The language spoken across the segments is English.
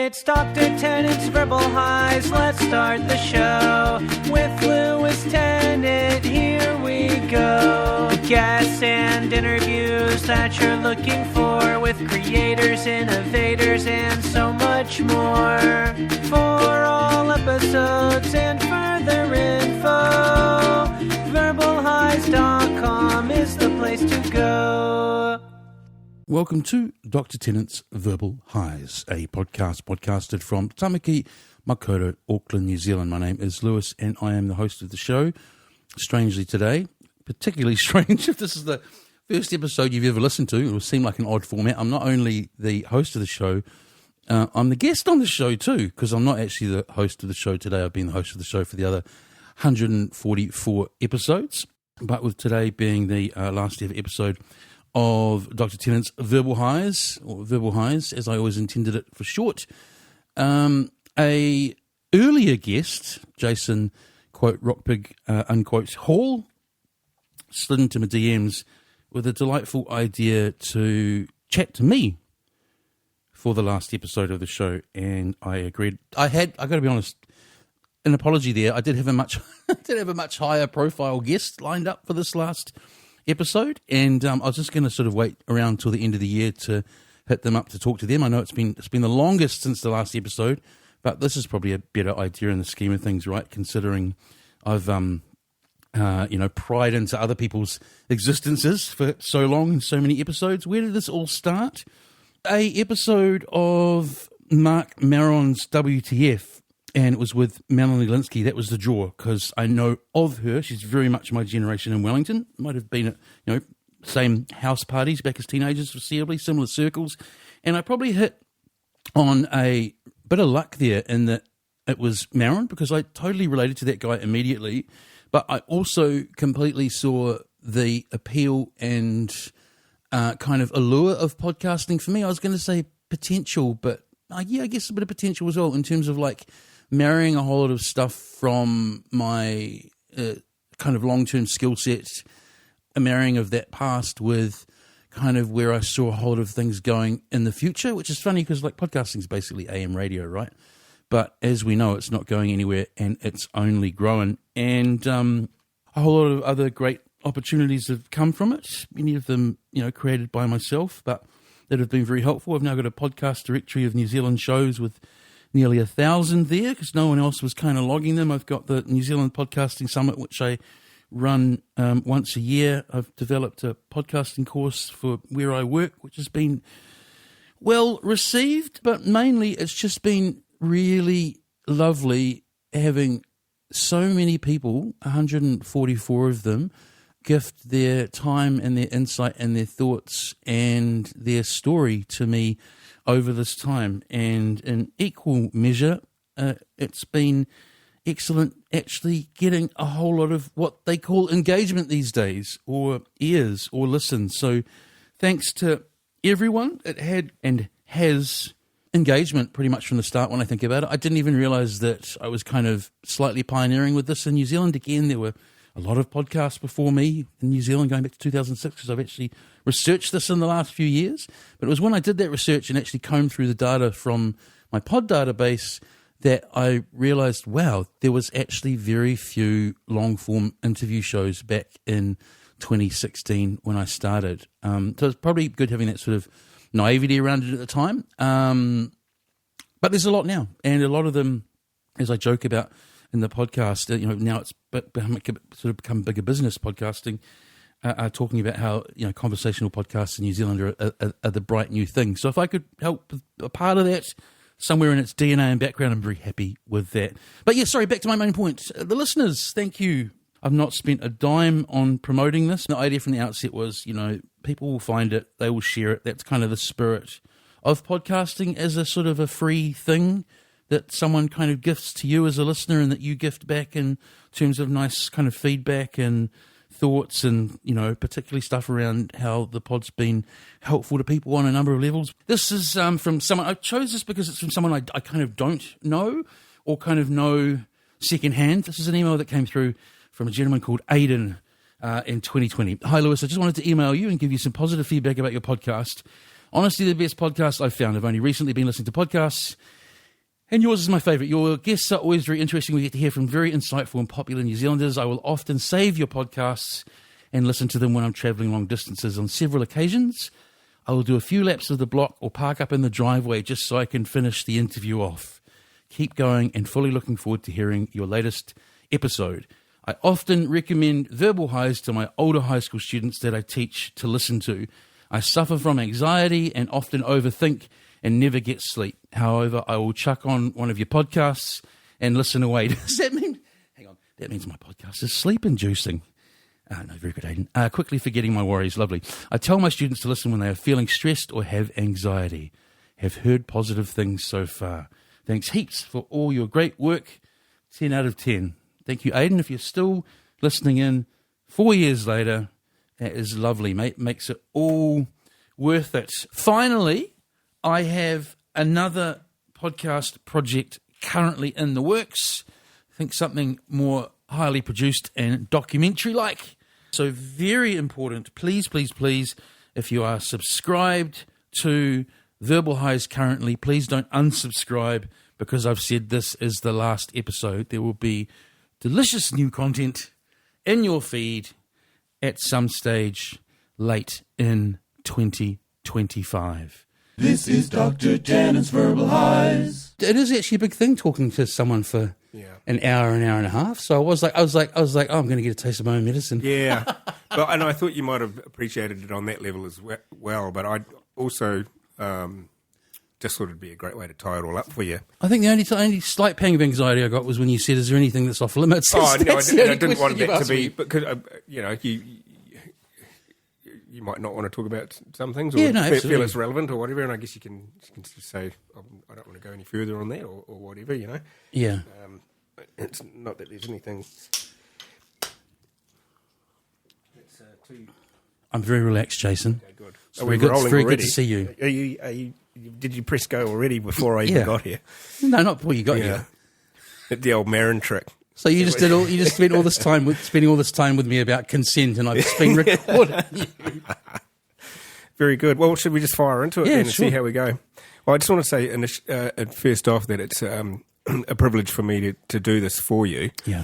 It's Dr. Tennant's Verbal Highs. Let's start the show with Lewis Tennant. Here we go. Guests and interviews that you're looking for with creators, innovators, and so much more. For all episodes and further info, verbalhighs.com is the place to go. Welcome to Dr. Tennant's Verbal Highs, a podcast podcasted from Tamaki, Makaurau, Auckland, New Zealand. My name is Lewis and I am the host of the show. Strangely today, particularly strange if this is the first episode you've ever listened to, it will seem like an odd format. I'm not only the host of the show, I'm the guest on the show too, because I'm not actually the host of the show today. I've been the host of the show for the other 144 episodes, but with today being the last ever episode of Dr. Tennant's Verbal Highs, or Verbal Highs, as I always intended it for short. A earlier guest, Jason, quote, Rockpig, unquote, Hall, slid into my DMs with a delightful idea to chat to me for the last episode of the show, and I agreed. I got to be honest, an apology there. I did have a much higher profile guest lined up for this last episode, and I was just going to sort of wait around till the end of the year to hit them up to talk to them. I know it's been the longest since the last episode, but this is probably a better idea in the scheme of things, right? Considering I've pried into other people's existences for so long and so many episodes. Where did this all start? A episode of Mark Maron's WTF, and it was with Melanie Linsky. That was the draw, because I know of her. She's very much my generation in Wellington. Might have been at, same house parties back as teenagers, foreseeably, similar circles. And I probably hit on a bit of luck there in that it was Maron, because I totally related to that guy immediately. But I also completely saw the appeal and kind of allure of podcasting for me. I was going to say potential, but I guess a bit of potential as well, in terms of like marrying a whole lot of stuff from my kind of long-term skill sets, a marrying of that past with kind of where I saw a whole lot of things going in the future, which is funny because like podcasting is basically AM radio, right? But as we know, it's not going anywhere and it's only growing. And a whole lot of other great opportunities have come from it, many of them, created by myself, but that have been very helpful. I've now got a podcast directory of New Zealand shows with nearly 1,000 there, because no one else was kind of logging them. I've got the New Zealand Podcasting Summit, which I run once a year. I've developed a podcasting course for where I work, which has been well received, but mainly it's just been really lovely having so many people, 144 of them, gift their time and their insight and their thoughts and their story to me over this time. And in equal measure, it's been excellent actually getting a whole lot of what they call engagement these days, or ears or listens. So thanks to everyone. It had and has engagement pretty much from the start when I think about it. I didn't even realize that I was kind of slightly pioneering with this in New Zealand. Again, there were a lot of podcasts before me in New Zealand going back to 2006, because I've actually researched this in the last few years. But it was when I did that research and actually combed through the data from my pod database that I realized, wow, there was actually very few long-form interview shows back in 2016 when I started. So it's probably good having that sort of naivety around it at the time. But there's a lot now, and a lot of them, as I joke about in the podcast, now it's sort of become bigger business podcasting, talking about how conversational podcasts in New Zealand are the bright new thing. So if I could help a part of that somewhere in its DNA and background, I'm very happy with that. But yeah, sorry, back to my main point. The listeners, thank you. I've not spent a dime on promoting this. The idea from the outset was, people will find it, they will share it. That's kind of the spirit of podcasting, as a sort of a free thing that someone kind of gifts to you as a listener, and that you gift back in terms of nice kind of feedback and thoughts, and particularly stuff around how the pod's been helpful to people on a number of levels. This is from someone. I chose this because it's from someone I kind of don't know, or kind of know secondhand. This is an email that came through from a gentleman called Aidan in 2020. Hi Lewis, I just wanted to email you and give you some positive feedback about your podcast. Honestly, the best podcast I've found. I've only recently been listening to podcasts, And yours is my favourite. Your guests are always very interesting. We get to hear from very insightful and popular New Zealanders. I will often save your podcasts and listen to them when I'm travelling long distances. On several occasions, I will do a few laps of the block or park up in the driveway just so I can finish the interview off. Keep going and fully looking forward to hearing your latest episode. I often recommend Verbal Highs to my older high school students that I teach to listen to. I suffer from anxiety and often overthink and never get sleep. However, I will chuck on one of your podcasts and listen away. Does that mean... Hang on. That means my podcast is sleep-inducing. No, very good, Aidan. Quickly forgetting my worries. Lovely. I tell my students to listen when they are feeling stressed or have anxiety. Have heard positive things so far. Thanks heaps for all your great work. 10 out of 10. Thank you, Aidan. If you're still listening in 4 years later, that is lovely, mate. Makes it all worth it. Finally, I have another podcast project currently in the works. I think something more highly produced and documentary-like. So very important, please, please, please, if you are subscribed to Verbal Highs currently, please don't unsubscribe because I've said this is the last episode. There will be delicious new content in your feed at some stage late in 2025. This is Dr. Tennant's Verbal Highs. It is actually a big thing talking to someone for an hour and a half. So I was like, oh, I'm going to get a taste of my own medicine. Yeah, and I thought you might have appreciated it on that level as well. But I also just thought it'd be a great way to tie it all up for you. I think the only slight pang of anxiety I got was when you said, "Is there anything that's off limits?" Oh no, I didn't want that to be because you might not want to talk about some things, or feel it's relevant or whatever. And I guess you can just say, I don't want to go any further on that, or whatever, Yeah. It's not that there's anything. I'm very relaxed, Jason. Okay, good. It's very good. It's very good to see you. Are you? Did you press go already before I even got here? No, not before you got here. The old Marin trick. So you just spent all this time spending all this time with me about consent, and I've just been recording you. Very good. Well, should we just fire into it and sure. see how we go? Well, I just want to say first off that it's a privilege for me to do this for you. Yeah.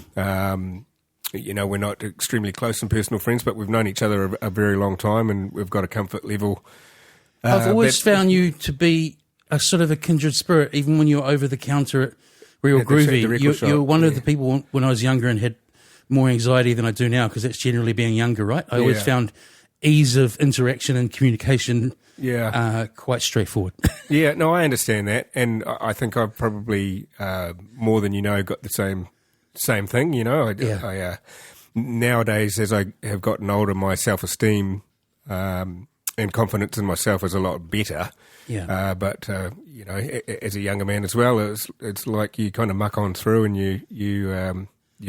We're not extremely close and personal friends, but we've known each other a very long time, and we've got a comfort level. I've always found you to be a sort of a kindred spirit, even when you're over the counter at Real Groovy. You're one of the people when I was younger and had more anxiety than I do now, because that's generally being younger, right? I always found ease of interaction and communication quite straightforward. Yeah, no, I understand that, and I think I've probably more than got the same thing. I nowadays, as I have gotten older, my self-esteem and confidence in myself is a lot better. Yeah. But as a younger man as well, it's like you kind of muck on through and you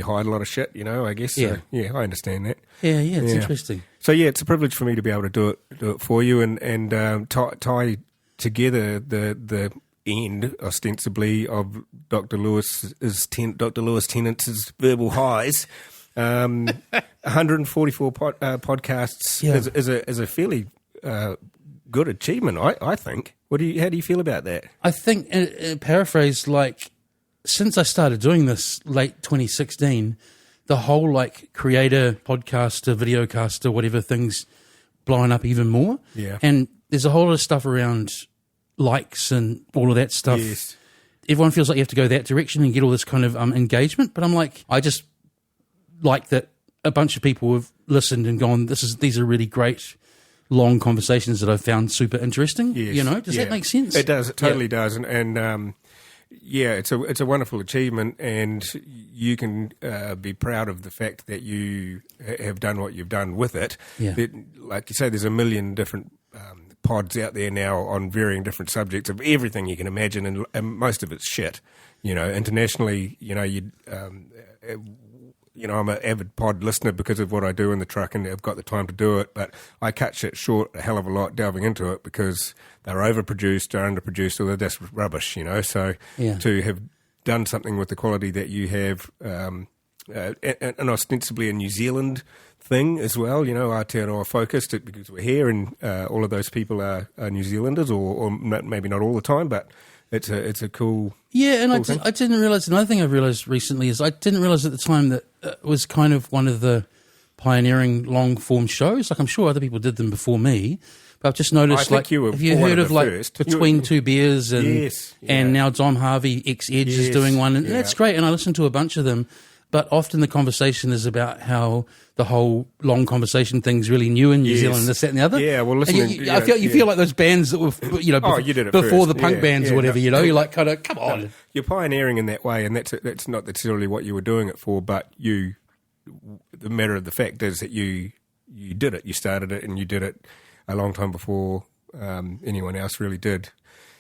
hide a lot of shit. I guess. Yeah. So, I understand that. Yeah. It's interesting. So it's a privilege for me to be able to do it for you and tie together the end ostensibly of Dr. Lewis Tennant's Verbal Highs. 144 podcasts is a fairly good achievement, I think. How do you feel about that? I think, paraphrase, since I started doing this late 2016, the whole creator, podcaster, videocaster, whatever thing's blowing up even more. Yeah. And there's a whole lot of stuff around likes and all of that stuff. Yes. Everyone feels like you have to go that direction and get all this kind of engagement. But I'm I just like that a bunch of people have listened and gone, these are really great long conversations that I've found super interesting. Yes. Does that make sense? It does. It totally does. And it's a wonderful achievement, and you can be proud of the fact that you have done what you've done with it. Yeah. Like you say, there's a million different pods out there now on varying different subjects of everything you can imagine, and most of it's shit. Internationally, I'm an avid pod listener because of what I do in the truck, and I've got the time to do it, but I cut shit short a hell of a lot delving into it because they're overproduced, they're underproduced, or they're just rubbish, So to have done something with the quality that you have, and ostensibly a New Zealand thing as well, Aotearoa focused, because we're here and all of those people are New Zealanders, or maybe not all the time, but it's a cool. Yeah, and Cool I didn't realise, another thing I've realised recently is I didn't realise at the time that it was kind of one of the pioneering long-form shows. Like, I'm sure other people did them before me, but I've just noticed, I think like, you were have you one heard of of, the like, first. Between Two Beers and, Yes, yeah. and now Dom Harvey, ex-Edge, is Yes, doing one, and yeah. that's great, and I listened to a bunch of them, but often the conversation is about how the whole long conversation thing's really new in New Yes. Zealand, this, that, and the other. Yeah, well, And listen, I feel like those bands that were, you did it before first. the punk Yeah, bands yeah, or whatever, no, you're like, kind of, come on. You're pioneering in that way, and that's not necessarily what you were doing it for, but the matter of the fact is that you did it. You started it, and you did it a long time before anyone else really did.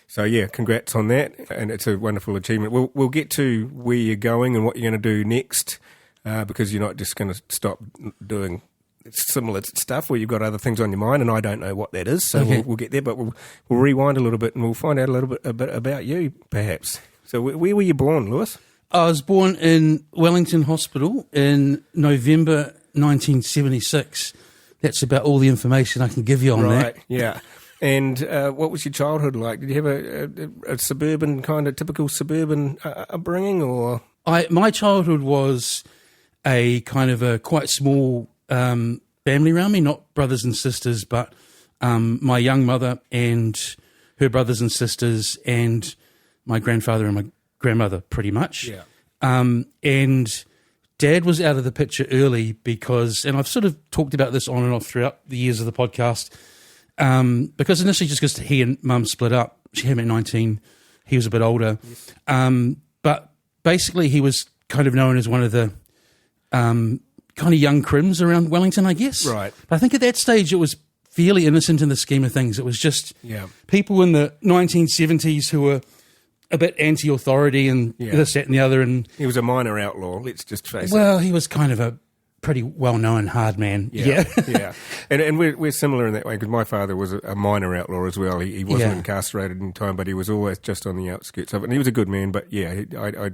So yeah, congrats on that, and it's a wonderful achievement. We'll get to where you're going and what you're going to do next, because you're not just going to stop doing similar stuff where you've got other things on your mind, and I don't know what that is. So Okay. we'll get there, but we'll rewind a little bit, and we'll find out a bit about you, perhaps. So where were you born, Lewis? I was born in Wellington Hospital in November 1976. That's about all the information I can give you on that. Yeah. And what was your childhood like? Did you have a suburban, kind of typical suburban upbringing, or? My childhood was a kind of a quite small family around me, not brothers and sisters, but my young mother and her brothers and sisters and my grandfather and my grandmother, pretty much. Yeah. And Dad was out of the picture early because, and I've sort of talked about this on and off throughout the years of the podcast, because initially just because he and Mum split up. She had him at 19. He was a bit older. Yes. But basically he was kind of known as one of the kind of young crims around Wellington, I guess. Right. But I think at that stage it was fairly innocent in the scheme of things. It was just Yeah. people in the 1970s who were a bit anti-authority and this, that and the other. And He was a minor outlaw, let's just face it. well, he was kind of a pretty well-known hard man. Yeah. Yeah. And we're similar in that way, because my father was a minor outlaw as well. He wasn't incarcerated in time, but he was always just on the outskirts of it. And he was a good man, but yeah, I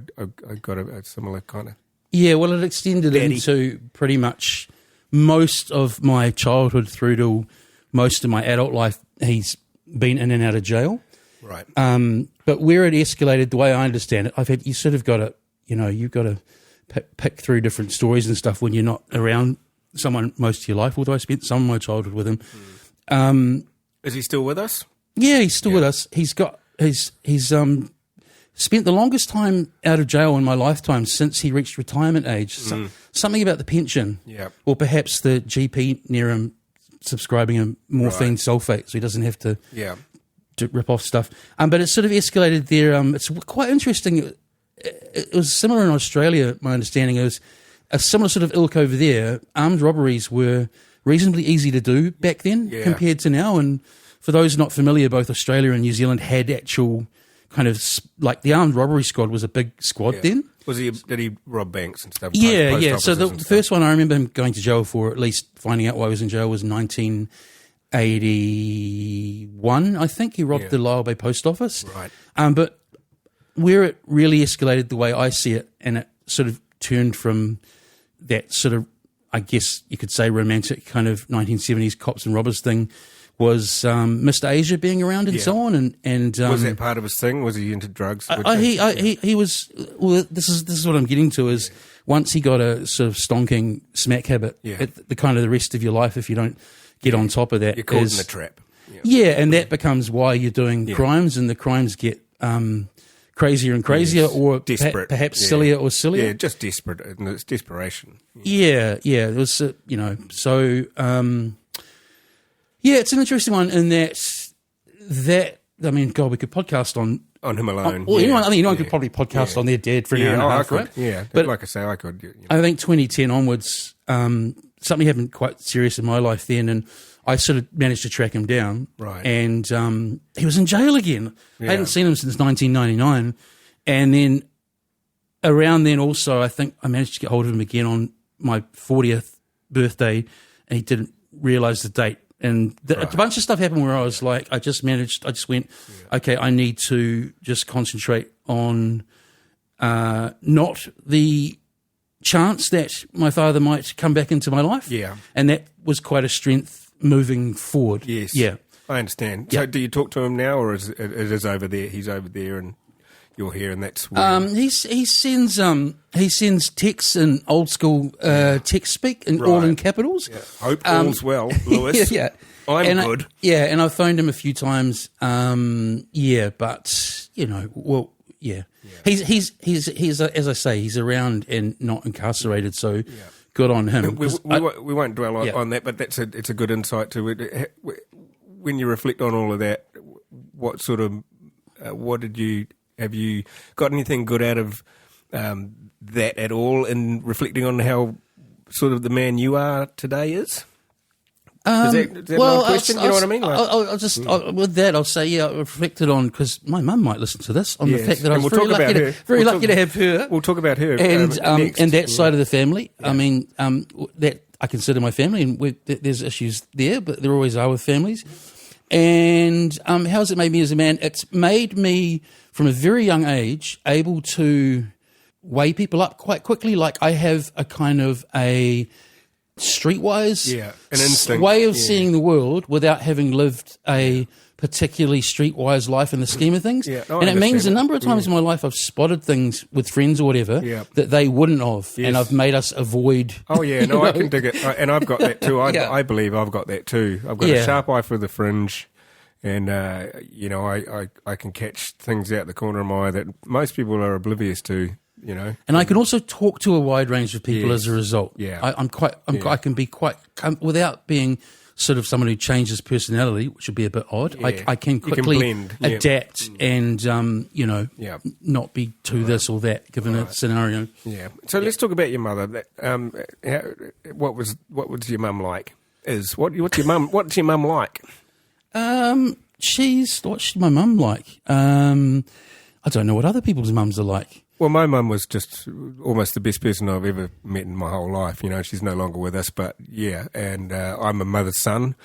got a similar kind of... Yeah, well, it extended into pretty much most of my childhood through to most of my adult life. He's been in and out of jail. Right. But where it escalated, the way I understand it, you sort of got to, you've got to pick through different stories and stuff when you're not around someone most of your life, although I spent some of my childhood with him. Is he still with us? Yeah, he's still with us. He's spent the longest time out of jail in my lifetime since he reached retirement age. Something about the pension, or perhaps the GP near him subscribing him morphine sulfate, so he doesn't have to rip off stuff. But it sort of escalated there. It's quite interesting. It was similar in Australia, my understanding. It was a similar sort of ilk over there. Armed robberies were reasonably easy to do back then compared to now. And for those not familiar, both Australia and New Zealand had actual kind of, like, the armed robbery squad was a big squad then. Did he rob banks and stuff? Yeah. So the first one I remember him going to jail for, at least finding out why he was in jail, was 1981, I think. He robbed the Lyell Bay Post Office. Right. But where it really escalated, the way I see it, and it sort of turned from that sort of, I guess you could say, romantic kind of 1970s cops and robbers thing, was Mr. Asia being around and so on. And was that part of his thing? Was he into drugs? He was. Well, this is what I'm getting to. Is once he got a sort of stonking smack habit, the kind of the rest of your life, if you don't get on top of that, you're caught in the trap. And that becomes why you're doing crimes, and the crimes get crazier and crazier, or desperate, perhaps sillier or sillier. Yeah, just desperate, and it's desperation. It was, so. It's an interesting one in that I mean, God, we could podcast on him alone. Anyone could probably podcast on their dad for an hour and a half, right? Yeah, but like I say, I could. I think 2010 onwards, something happened quite serious in my life then, and I sort of managed to track him down. Right. And he was in jail again. I hadn't seen him since 1999. And then around then also, I think I managed to get hold of him again on my 40th birthday, and he didn't realise the date. And a bunch of stuff happened where I was like, I just went, okay, I need to just concentrate on not the chance that my father might come back into my life. Yeah. And that was quite a strength moving forward. Yes. Yeah. I understand. Yeah. So do you talk to him now, or is it is over there? He's over there and you're here, and that's where... He sends texts in old school text speak and all in capitals. Yeah. Hope all's well, Lewis. Yeah. I'm good. And I've phoned him a few times. But yeah. He's as I say, he's around and not incarcerated. So good on him. We won't dwell on that, but it's a good insight to it. When you reflect on all of that, what sort of have you got anything good out of that at all in reflecting on how sort of the man you are today is? Is that my question? You know what I mean? I'll just with that, I'll say I reflected on, because my mum might listen to this, on the fact that I was very lucky to have her. We'll talk about her and next. and that side of the family. Yeah. I mean, that I consider my family, and there's issues there, but there always are with families. And how's it made me as a man? It's made me, from a very young age, able to weigh people up quite quickly. Like, I have a kind of a streetwise an instinct way of seeing the world without having lived a particularly streetwise life in the scheme of things. Yeah. And it means a number of times in my life I've spotted things with friends or whatever that they wouldn't have, and I've made us avoid. Oh yeah, no, I can dig it, and I've got that too. I believe I've got that too. I've got a sharp eye for the fringe, and I can catch things out the corner of my eye that most people are oblivious to. And I can also talk to a wide range of people as a result. Yeah, I can be quite without being sort of someone who changes personality, which would be a bit odd. Yeah. I can quickly adapt and not be too this or that given a scenario. Yeah. So let's talk about your mother. What was your mum like? What's your mum like? What's my mum like? I don't know what other people's mums are like. Well, my mum was just almost the best person I've ever met in my whole life. She's no longer with us, but and I'm a mother's son.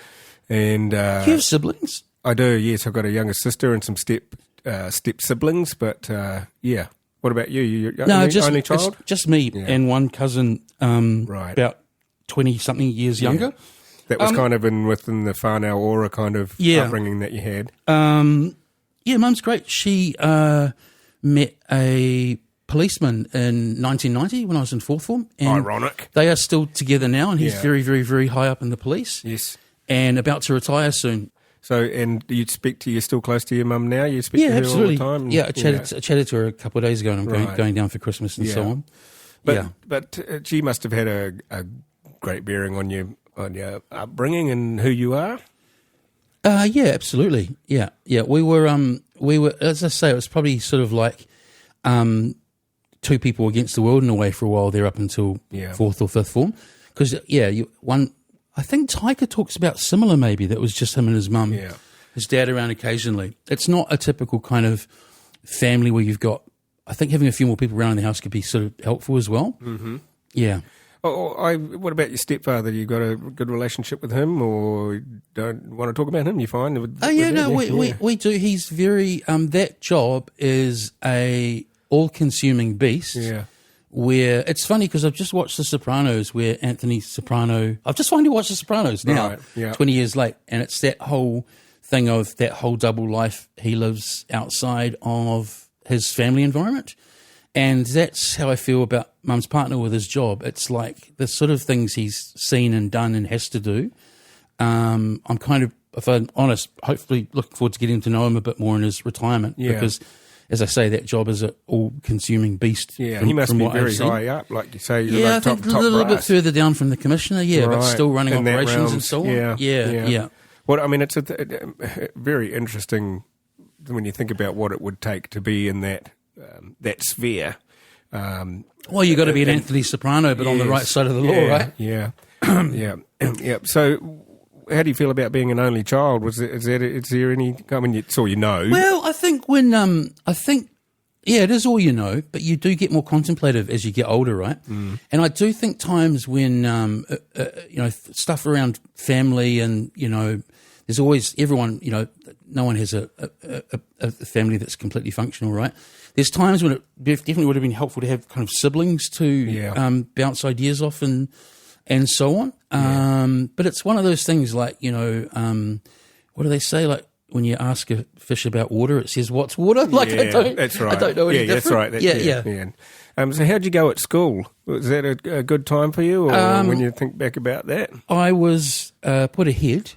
And do you have siblings? I do, yes. I've got a younger sister and some step siblings, but What about you? You're only child? It's just me and one cousin about 20-something years younger. That was kind of within the whānau aura kind of upbringing that you had. Mum's great. She met a policeman in 1990 when I was in fourth form. And ironic. They are still together now, and he's very, very, very high up in the police. Yes. And about to retire soon. So, and you're still close to your mum now? You speak to her absolutely. all the time? Yeah, I chatted to her a couple of days ago, and I'm going down for Christmas and so on. But she must have had a great bearing on your upbringing and who you are? Yeah, absolutely. Yeah. We were, as I say, it was probably sort of like two people against the world in a way for a while there up until fourth or fifth form. Because, I think Taika talks about similar maybe, that was just him and his mum. Yeah. His dad around occasionally. It's not a typical kind of family where you've got, I think having a few more people around in the house could be sort of helpful as well. Mm-hmm. Yeah. What about your stepfather? You got a good relationship with him, or don't want to talk about him? You fine? We do. He's very. That job is a all-consuming beast. Yeah. Where it's funny because I've just watched The Sopranos, where Anthony Soprano. I've just finally watched The Sopranos now, 20 years late, and it's that whole thing of that whole double life he lives outside of his family environment. And that's how I feel about Mum's partner with his job. It's like the sort of things he's seen and done and has to do. I'm kind of, if I'm honest, hopefully looking forward to getting to know him a bit more in his retirement. Yeah. Because, as I say, that job is an all-consuming beast. Yeah, he must be very high up, like you say. I think a little bit further down from the commissioner, but still running operations and so on. Yeah. Well, I mean, it's a very interesting when you think about what it would take to be in that sphere. Well, you got to be an Anthony Soprano, but on the right side of the law, right? Yeah, yeah. So, how do you feel about being an only child? Is there any? I mean, it's all you know. Well, I think it is all you know, but you do get more contemplative as you get older, right? Mm. And I do think times when stuff around family and there's always everyone. No one has a family that's completely functional, right? There's times when it definitely would have been helpful to have kind of siblings to bounce ideas off and so on. But it's one of those things like, what do they say? Like when you ask a fish about water, it says, "What's water?" Like that's right. I don't know any different. That's right. Yeah. So how'd you go at school? Was that a good time for you, or when you think back about that? I was put ahead,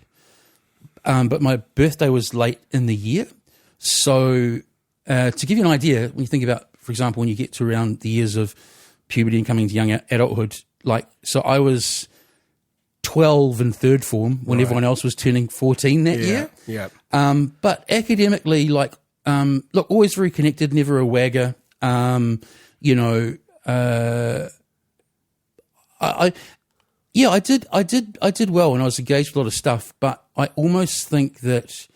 but my birthday was late in the year. So to give you an idea, when you think about, for example, when you get to around the years of puberty and coming to young adulthood, so I was 12 in third form when everyone else was turning 14 that year. Yeah. But academically, look, always very connected, never a wagger. I did well, and I was engaged with a lot of stuff. But I almost think that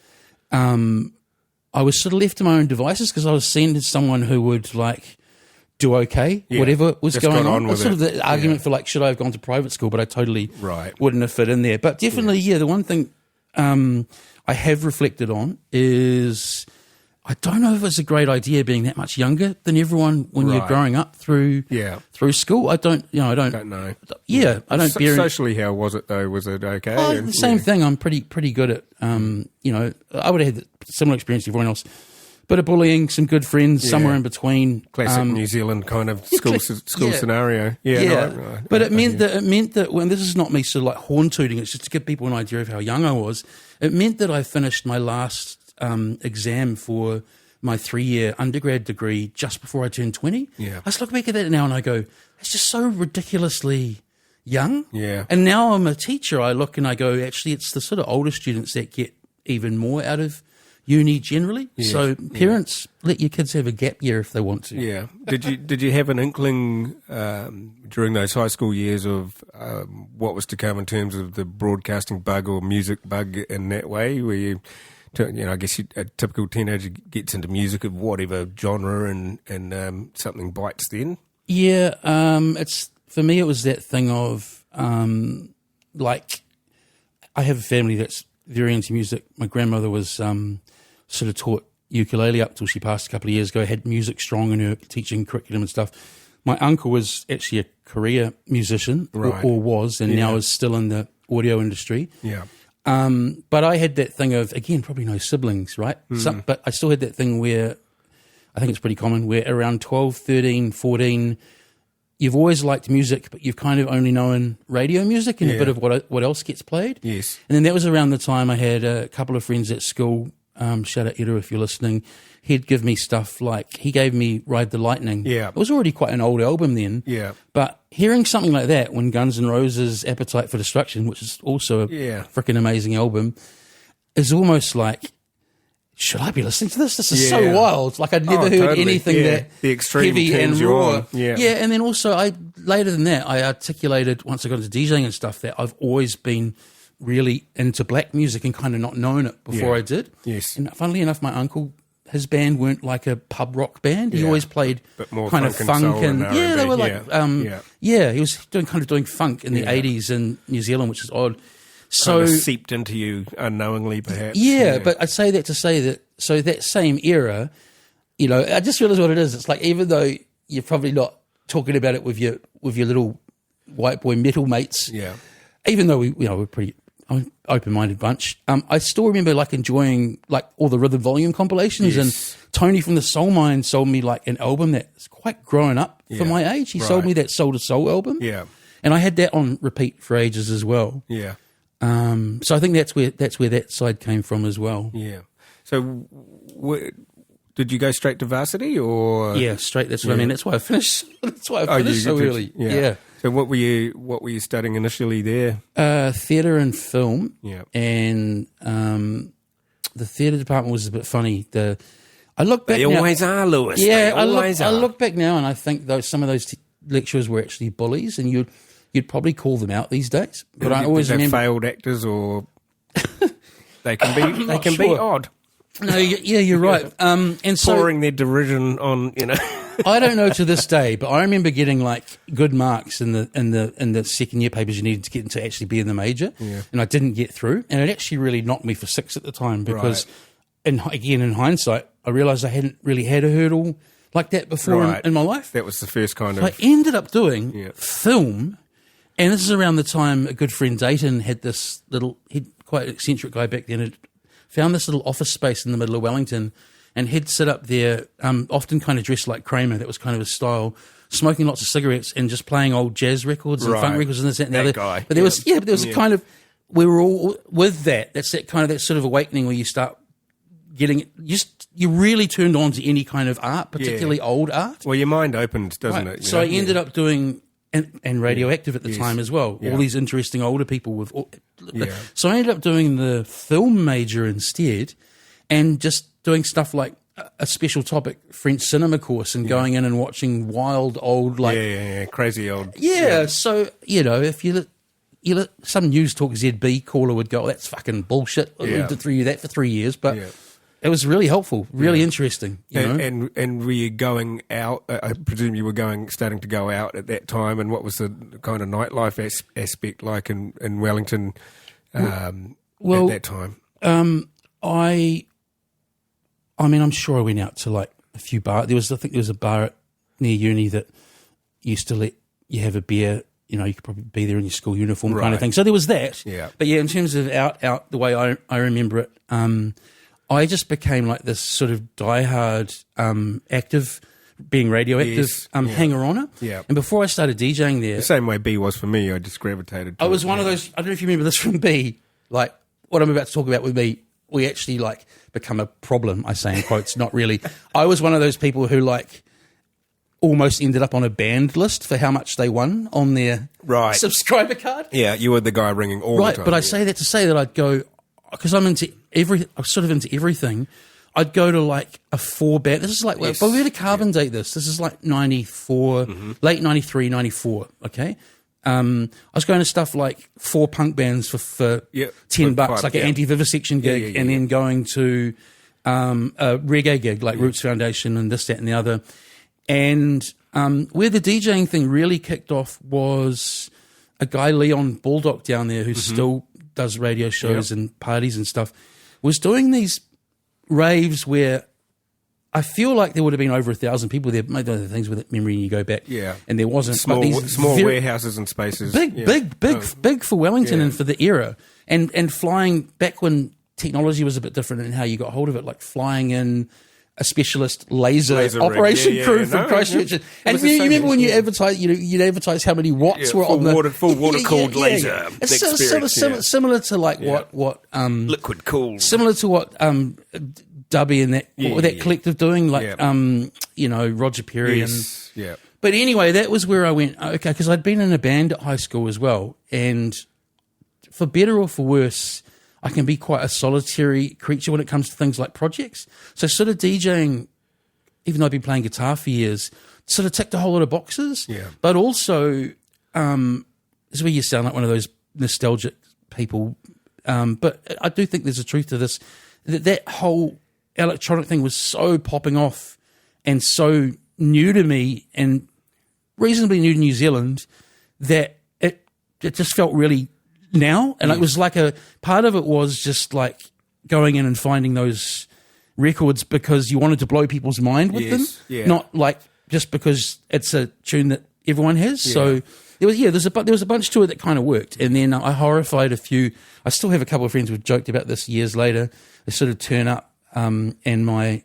I was sort of left to my own devices because I was seen as someone who would do okay, whatever was just going got on. with It's sort it. of the argument for should I have gone to private school, but I totally wouldn't have fit in there. But definitely, the one thing I have reflected on is I don't know if it's a great idea being that much younger than everyone when you're growing up through school. I don't know. Yeah, I don't. Socially, how was it though? Was it okay? The same thing. I'm pretty good at. I would have had a similar experience to everyone else. Bit of bullying, some good friends, somewhere in between. Classic New Zealand kind of school scenario. But it meant that when this is not me sort of horn-tooting, it's just to give people an idea of how young I was. It meant that I finished my last exam for my 3-year undergrad degree just before I turned 20. Yeah. I just look back at that now and I go, it's just so ridiculously young. Yeah. And now I'm a teacher. I look and I go, actually, it's the sort of older students that get even more out of uni generally. So parents, let your kids have a gap year if they want to. Yeah. Did you have an inkling during those high school years of what was to come in terms of the broadcasting bug or music bug in that way? Where you, I guess a typical teenager gets into music of whatever genre and something bites then? Yeah. For me, it was that thing of I have a family that's very into music. My grandmother was sort of taught ukulele up till she passed a couple of years ago, had music strong in her teaching curriculum and stuff. My uncle was actually a career musician, or was, and now is still in the audio industry. Yeah. But I had that thing of, again, probably no siblings, right? But I still had that thing where, I think it's pretty common, where around 12, 13, 14, you've always liked music, but you've kind of only known radio music and a bit of what else gets played. Yes. And then that was around the time I had a couple of friends at school, shout out Edo if you're listening, he'd give me stuff he gave me Ride the Lightning. Yeah. It was already quite an old album then. Yeah. But hearing something like that when Guns N' Roses' Appetite for Destruction, which is also a freaking amazing album, is almost should I be listening to this? This is so wild. I'd never heard anything that the extreme heavy and turns you raw. on. Yeah. And then also later than that, I articulated, once I got into DJing and stuff, that I've always been really into black music and kind of not known it before I did. Yes. And funnily enough, my uncle, his band weren't like a pub rock band. He always played but more kind of funk and R&B. they were he was doing funk in the 80s in New Zealand, which is odd. So kind of seeped into you unknowingly, perhaps. Yeah, but I say that to say that, so that same era, I just realised what it is. It's even though you're probably not talking about it with your little white boy metal mates, even though we're pretty open-minded bunch, I still remember enjoying all the Rhythm Volume compilations, and Tony from the Soul Mine sold me an album that's quite grown up for my age. He sold me that Soul to Soul album, and I had that on repeat for ages as well. Yeah. So I think that's where that side came from as well. Yeah. So did you go straight to varsity or? Yeah, straight. That's what I mean. That's why I finished. So early. Yeah. So what were you studying initially there? Theatre and film. Yeah. And the theatre department was a bit funny. I look back. They always are, Lewis. Yeah, I look back now, and I think some of those lecturers were actually bullies, and you'd probably call them out these days. But I always remember failed actors, or they can be odd. No, you're right. And so pouring their derision on, I don't know to this day, but I remember getting good marks in the second year papers you needed to get to actually be in the major, and I didn't get through, and it actually really knocked me for 6 at the time because, in hindsight, I realised I hadn't really had a hurdle like that before in my life. That was the first kind of. I ended up doing film, and this is around the time a good friend Dayton had this he'd quite an eccentric guy back then. found this little office space in the middle of Wellington, and he'd sit up there, often kind of dressed like Kramer. That was kind of his style. Smoking lots of cigarettes and just playing old jazz records and funk records and this, that, and the other. Guy. But there was a kind of, we were all with that. That's that kind of, that sort of awakening where you start getting, you really turned on to any kind of art, particularly old art. Well, your mind opens, doesn't it? So I ended up doing, and Radioactive at the time as well, all these interesting older people with, so I ended up doing the film major instead and just doing stuff like a special topic French cinema course and going in and watching wild old crazy old So if you let some News Talk ZB caller would go, oh, that's fucking bullshit. I lived through that for 3 years, but it was really helpful, really interesting. You know? And were you going out? I presume you were starting to go out at that time. And what was the kind of nightlife aspect like in Wellington at that time? I mean, I'm sure I went out to like a few bars. I think there was a bar near uni that used to let you have a beer. You know, you could probably be there in your school uniform kind of thing. So there was that. Yeah. But yeah, in terms of out the way I remember it, I just became like this sort of diehard active, being radioactive hanger-oner. Yeah. And before I started DJing there... The same way B was for me, I just gravitated to I was one of those... I don't know if you remember this from B. Like, what I'm about to talk about with B, we actually like become a problem, I say in quotes, not really. I was one of those people who like almost ended up on a banned list for how much they won on their subscriber card. Yeah, you were the guy ringing all the time. But I say that to say that I'd go, because I'm into I'm sort of into everything, I'd go to like a 4-band. This is like, but we had a carbon date this. This is like 94, late 93, 94, okay? I was going to stuff like 4 punk bands for $10, like an anti-vivisection gig, and then going to a reggae gig like Roots Foundation and this, that, and the other. And where the DJing thing really kicked off was a guy, Leon Baldock, down there, who still does radio shows and parties and stuff, was doing these raves where I feel like there would have been over 1,000 people there. Maybe the things with memory, you go back, and there wasn't. Small warehouses and spaces, big for Wellington and for the era, and flying back when technology was a bit different and how you got hold of it, like flying in a specialist laser operation crew from Christchurch. And you remember when you advertise, you'd advertise how many watts were on the full water cooled laser. It's similar to like what liquid cooled, similar to what Dubby and that collective doing, like Roger Perry and But anyway, that was where I went. Okay, because I'd been in a band at high school as well, and for better or for worse, I can be quite a solitary creature when it comes to things like projects. So sort of DJing, even though I've been playing guitar for years, sort of ticked a whole lot of boxes. Yeah. But also, this is where you sound like one of those nostalgic people. But I do think there's a truth to this, that whole electronic thing was so popping off and so new to me and reasonably new to New Zealand that it just felt really now. And it was like a part of it was just like going in and finding those records because you wanted to blow people's mind with them, not like just because it's a tune that everyone has. So there was a bunch to it that kind of worked. And then I horrified a few. I still have a couple of friends who've joked about this years later. They sort of turn up and my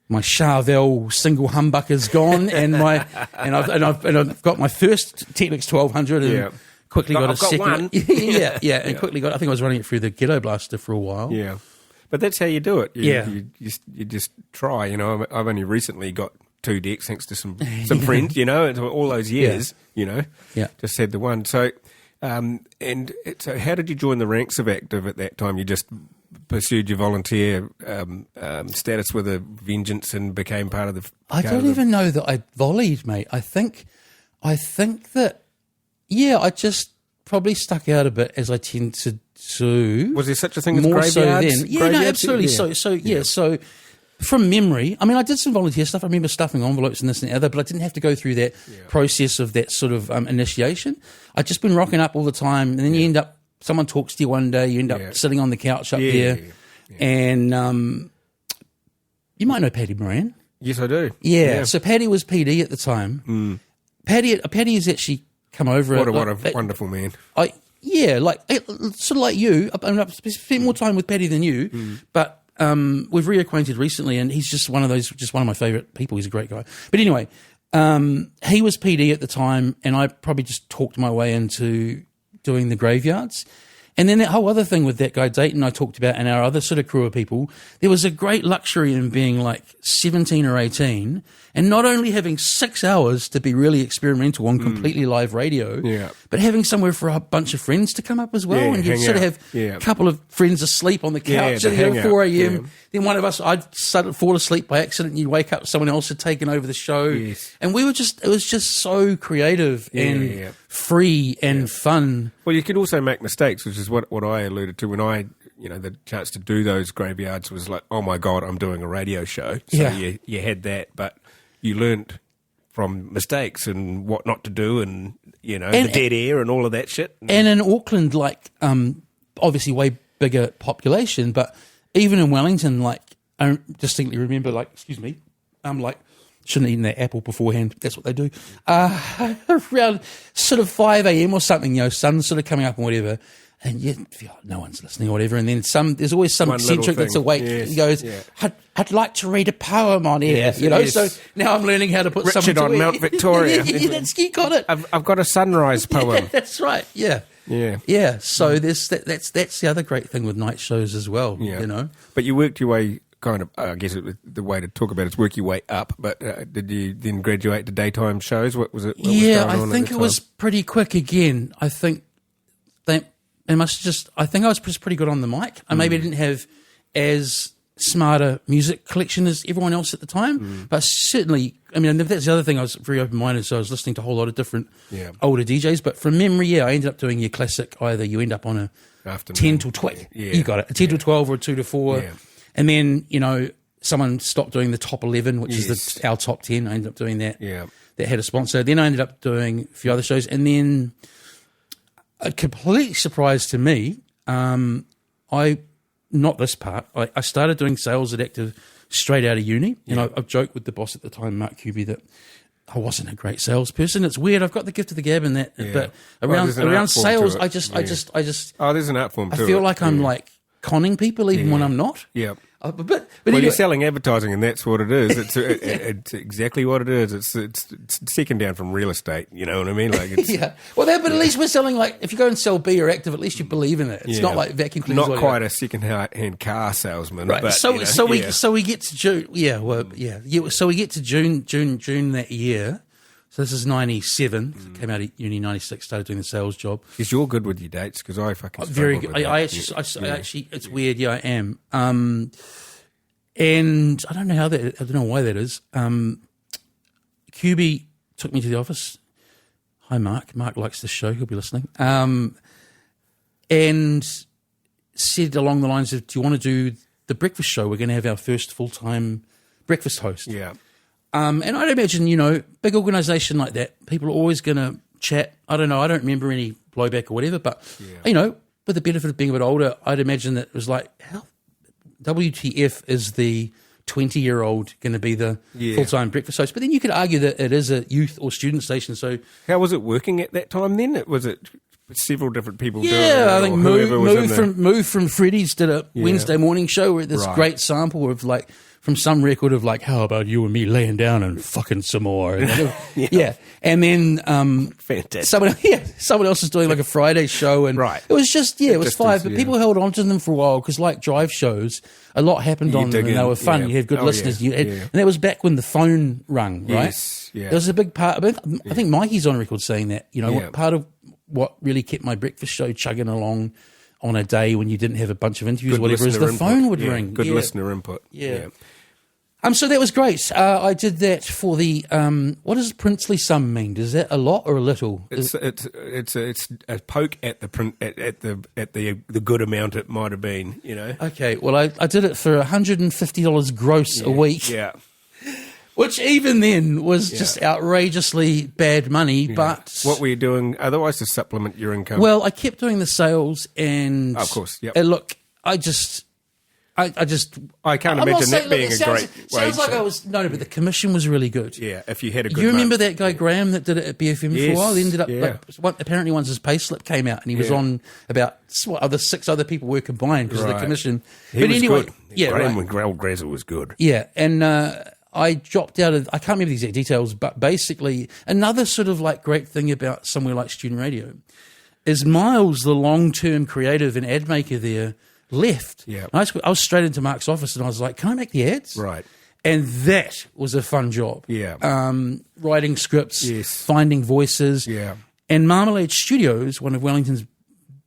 Charvel single humbucker's gone, and I've got my first Technics 1200 and quickly got a second one. And quickly got. I think I was running it through the Ghetto Blaster for a while. Yeah, but that's how you do it. You just try. I've only recently got 2 decks thanks to some friends. All those years. Just had the one. So, so how did you join the ranks of Active at that time? You just pursued your volunteer status with a vengeance and became part of the... I don't even know that I volleyed, mate. I think that, I just probably stuck out a bit as I tend to do. Was there such a thing as graveyards? So then. Yeah, no, absolutely. Yeah. So from memory, I mean, I did some volunteer stuff. I remember stuffing envelopes and this and the other, but I didn't have to go through that process of that sort of initiation. I'd just been rocking up all the time, and then you end up... Someone talks to you one day, you end up sitting on the couch up there, and you might know Paddy Moran. Yes, I do. Yeah, so Paddy was PD at the time. Paddy has actually come over. What a wonderful man. Yeah, like sort of like you. I mean, I've spent more time with Paddy than you, but we've reacquainted recently, and he's just one of my favourite people. He's a great guy. But anyway, he was PD at the time, and I probably just talked my way into doing the graveyards. And then that whole other thing with that guy Dayton I talked about and our other sort of crew of people, there was a great luxury in being like 17 or 18 and not only having 6 hours to be really experimental on completely live radio, but having somewhere for a bunch of friends to come up as well. And you'd sort of have a couple of friends asleep on the couch at 4 a.m. Then one of us, I'd fall asleep by accident and you'd wake up, someone else had taken over the show. And it was just so creative and free and fun. Well, you could also make mistakes, which is what I alluded to when I, the chance to do those graveyards was like, oh my God, I'm doing a radio show. So you had that, but you learnt from mistakes and what not to do and the dead air and all of that shit. And in Auckland, like, obviously way bigger population, but even in Wellington, like, I don't distinctly remember, like, excuse me, like, shouldn't have eaten that apple beforehand. That's what they do. Around sort of 5 a.m. or something, sun's sort of coming up and whatever, and you feel like no one's listening or whatever, and then there's always some eccentric that's awake. He goes, I'd like to read a poem on air, So now I'm learning how to put Richard someone to on Mount Victoria. You got it. I've got a sunrise poem. That's right. Yeah. So that's the other great thing with night shows as well. But you worked your way. Kind of, I guess the way to talk about it is work your way up. But did you then graduate to daytime shows? What was it? I think it was pretty quick. Again, I think I was just pretty good on the mic. Maybe I didn't have as smart a music collection as everyone else at the time, but certainly, I mean, that's the other thing. I was very open minded, so I was listening to a whole lot of different older DJs. But from memory, I ended up doing your classic. Either you end up on a afternoon 10 till 12. You got it. A 10 till 12 or a 2 to 4. Yeah. And then, someone stopped doing the top 11, which is our top 10. I ended up doing that. Yeah. That had a sponsor. Then I ended up doing a few other shows. And then, a complete surprise to me, not this part, I started doing sales at Active straight out of uni. And I've joked with the boss at the time, Mark Cuby, that I wasn't a great salesperson. It's weird. I've got the gift of the gab and that. But around sales, I just. Oh, there's an art form to it. I feel like I'm like conning people even when I'm not. Yeah. But anyway, you're selling advertising, and that's what it is. It's exactly what it is. It's second down from real estate. You know what I mean? Like, Well, but at least we're selling, like, if you go and sell B or Active, at least you believe in it. It's not like vacuum cleaners. Not quite a second-hand car salesman, right? But, so we get to June. So we get to June that year. So this is 97. Came out of uni 96. Started doing the sales job. Because you're good with your dates, because I fucking very good. I actually, it's weird. Yeah, I am. And I don't know why that is. QB took me to the office. Hi, Mark. Mark likes the show. He'll be listening. And said along the lines of, "Do you want to do the breakfast show? We're going to have our first full-time breakfast host." Yeah. And I'd imagine, big organisation like that, people are always going to chat. I don't know. I don't remember any blowback or whatever, but, with the benefit of being a bit older, I'd imagine that it was like, how WTF is the 20-year-old going to be the full-time breakfast host? But then you could argue that it is a youth or student station. So how was it working at that time then? Was it several different people doing it? Yeah, I think Move from Freddy's did a Wednesday morning show with this great sample of like, from some record of like, how about you and me laying down and fucking some more? And then fantastic. Someone else is doing like a Friday show, and it was just it was five, but people held on to them for a while because, like drive shows, a lot happened on them and they were fun. You had good listeners, and that was back when the phone rung, right? Yes, yeah. There was a big part. I think Mikey's on record saying that. Part of what really kept my breakfast show chugging along on a day when you didn't have a bunch of interviews, whatever, is the phone would ring. Good listener input. Yeah. So that was great. I did that for the what does princely sum mean? Does that a lot or a little? It's a poke at the good amount it might have been. Okay. Well, I did it for $150 gross a week. Yeah. Which even then was just outrageously bad money. Yeah. But what were you doing otherwise to supplement your income? Well, I kept doing the sales, and of course, look, I just. I can't I'm not imagine saying- that being look, a great sounds wage. like I was no, but the commission was really good. Yeah, if you had a good You remember month. that guy Graham that did it at BFM for a Yes, while? He ended up yeah. apparently once his payslip came out and he was Yeah. on about six other people were combined because of the Right. commission. He but was anyway, good. yeah, Graham right. Grazel was good. Yeah, and I dropped out of, I can't remember the exact details, but basically another sort of like great thing about somewhere like Student Radio is Miles, the long-term creative and ad maker there, left. Yeah. And I was straight into Mark's office and I was like, can I make the ads? Right. And that was a fun job. Yeah. Writing scripts, Yes. finding voices. Yeah. And Marmalade Studios, one of Wellington's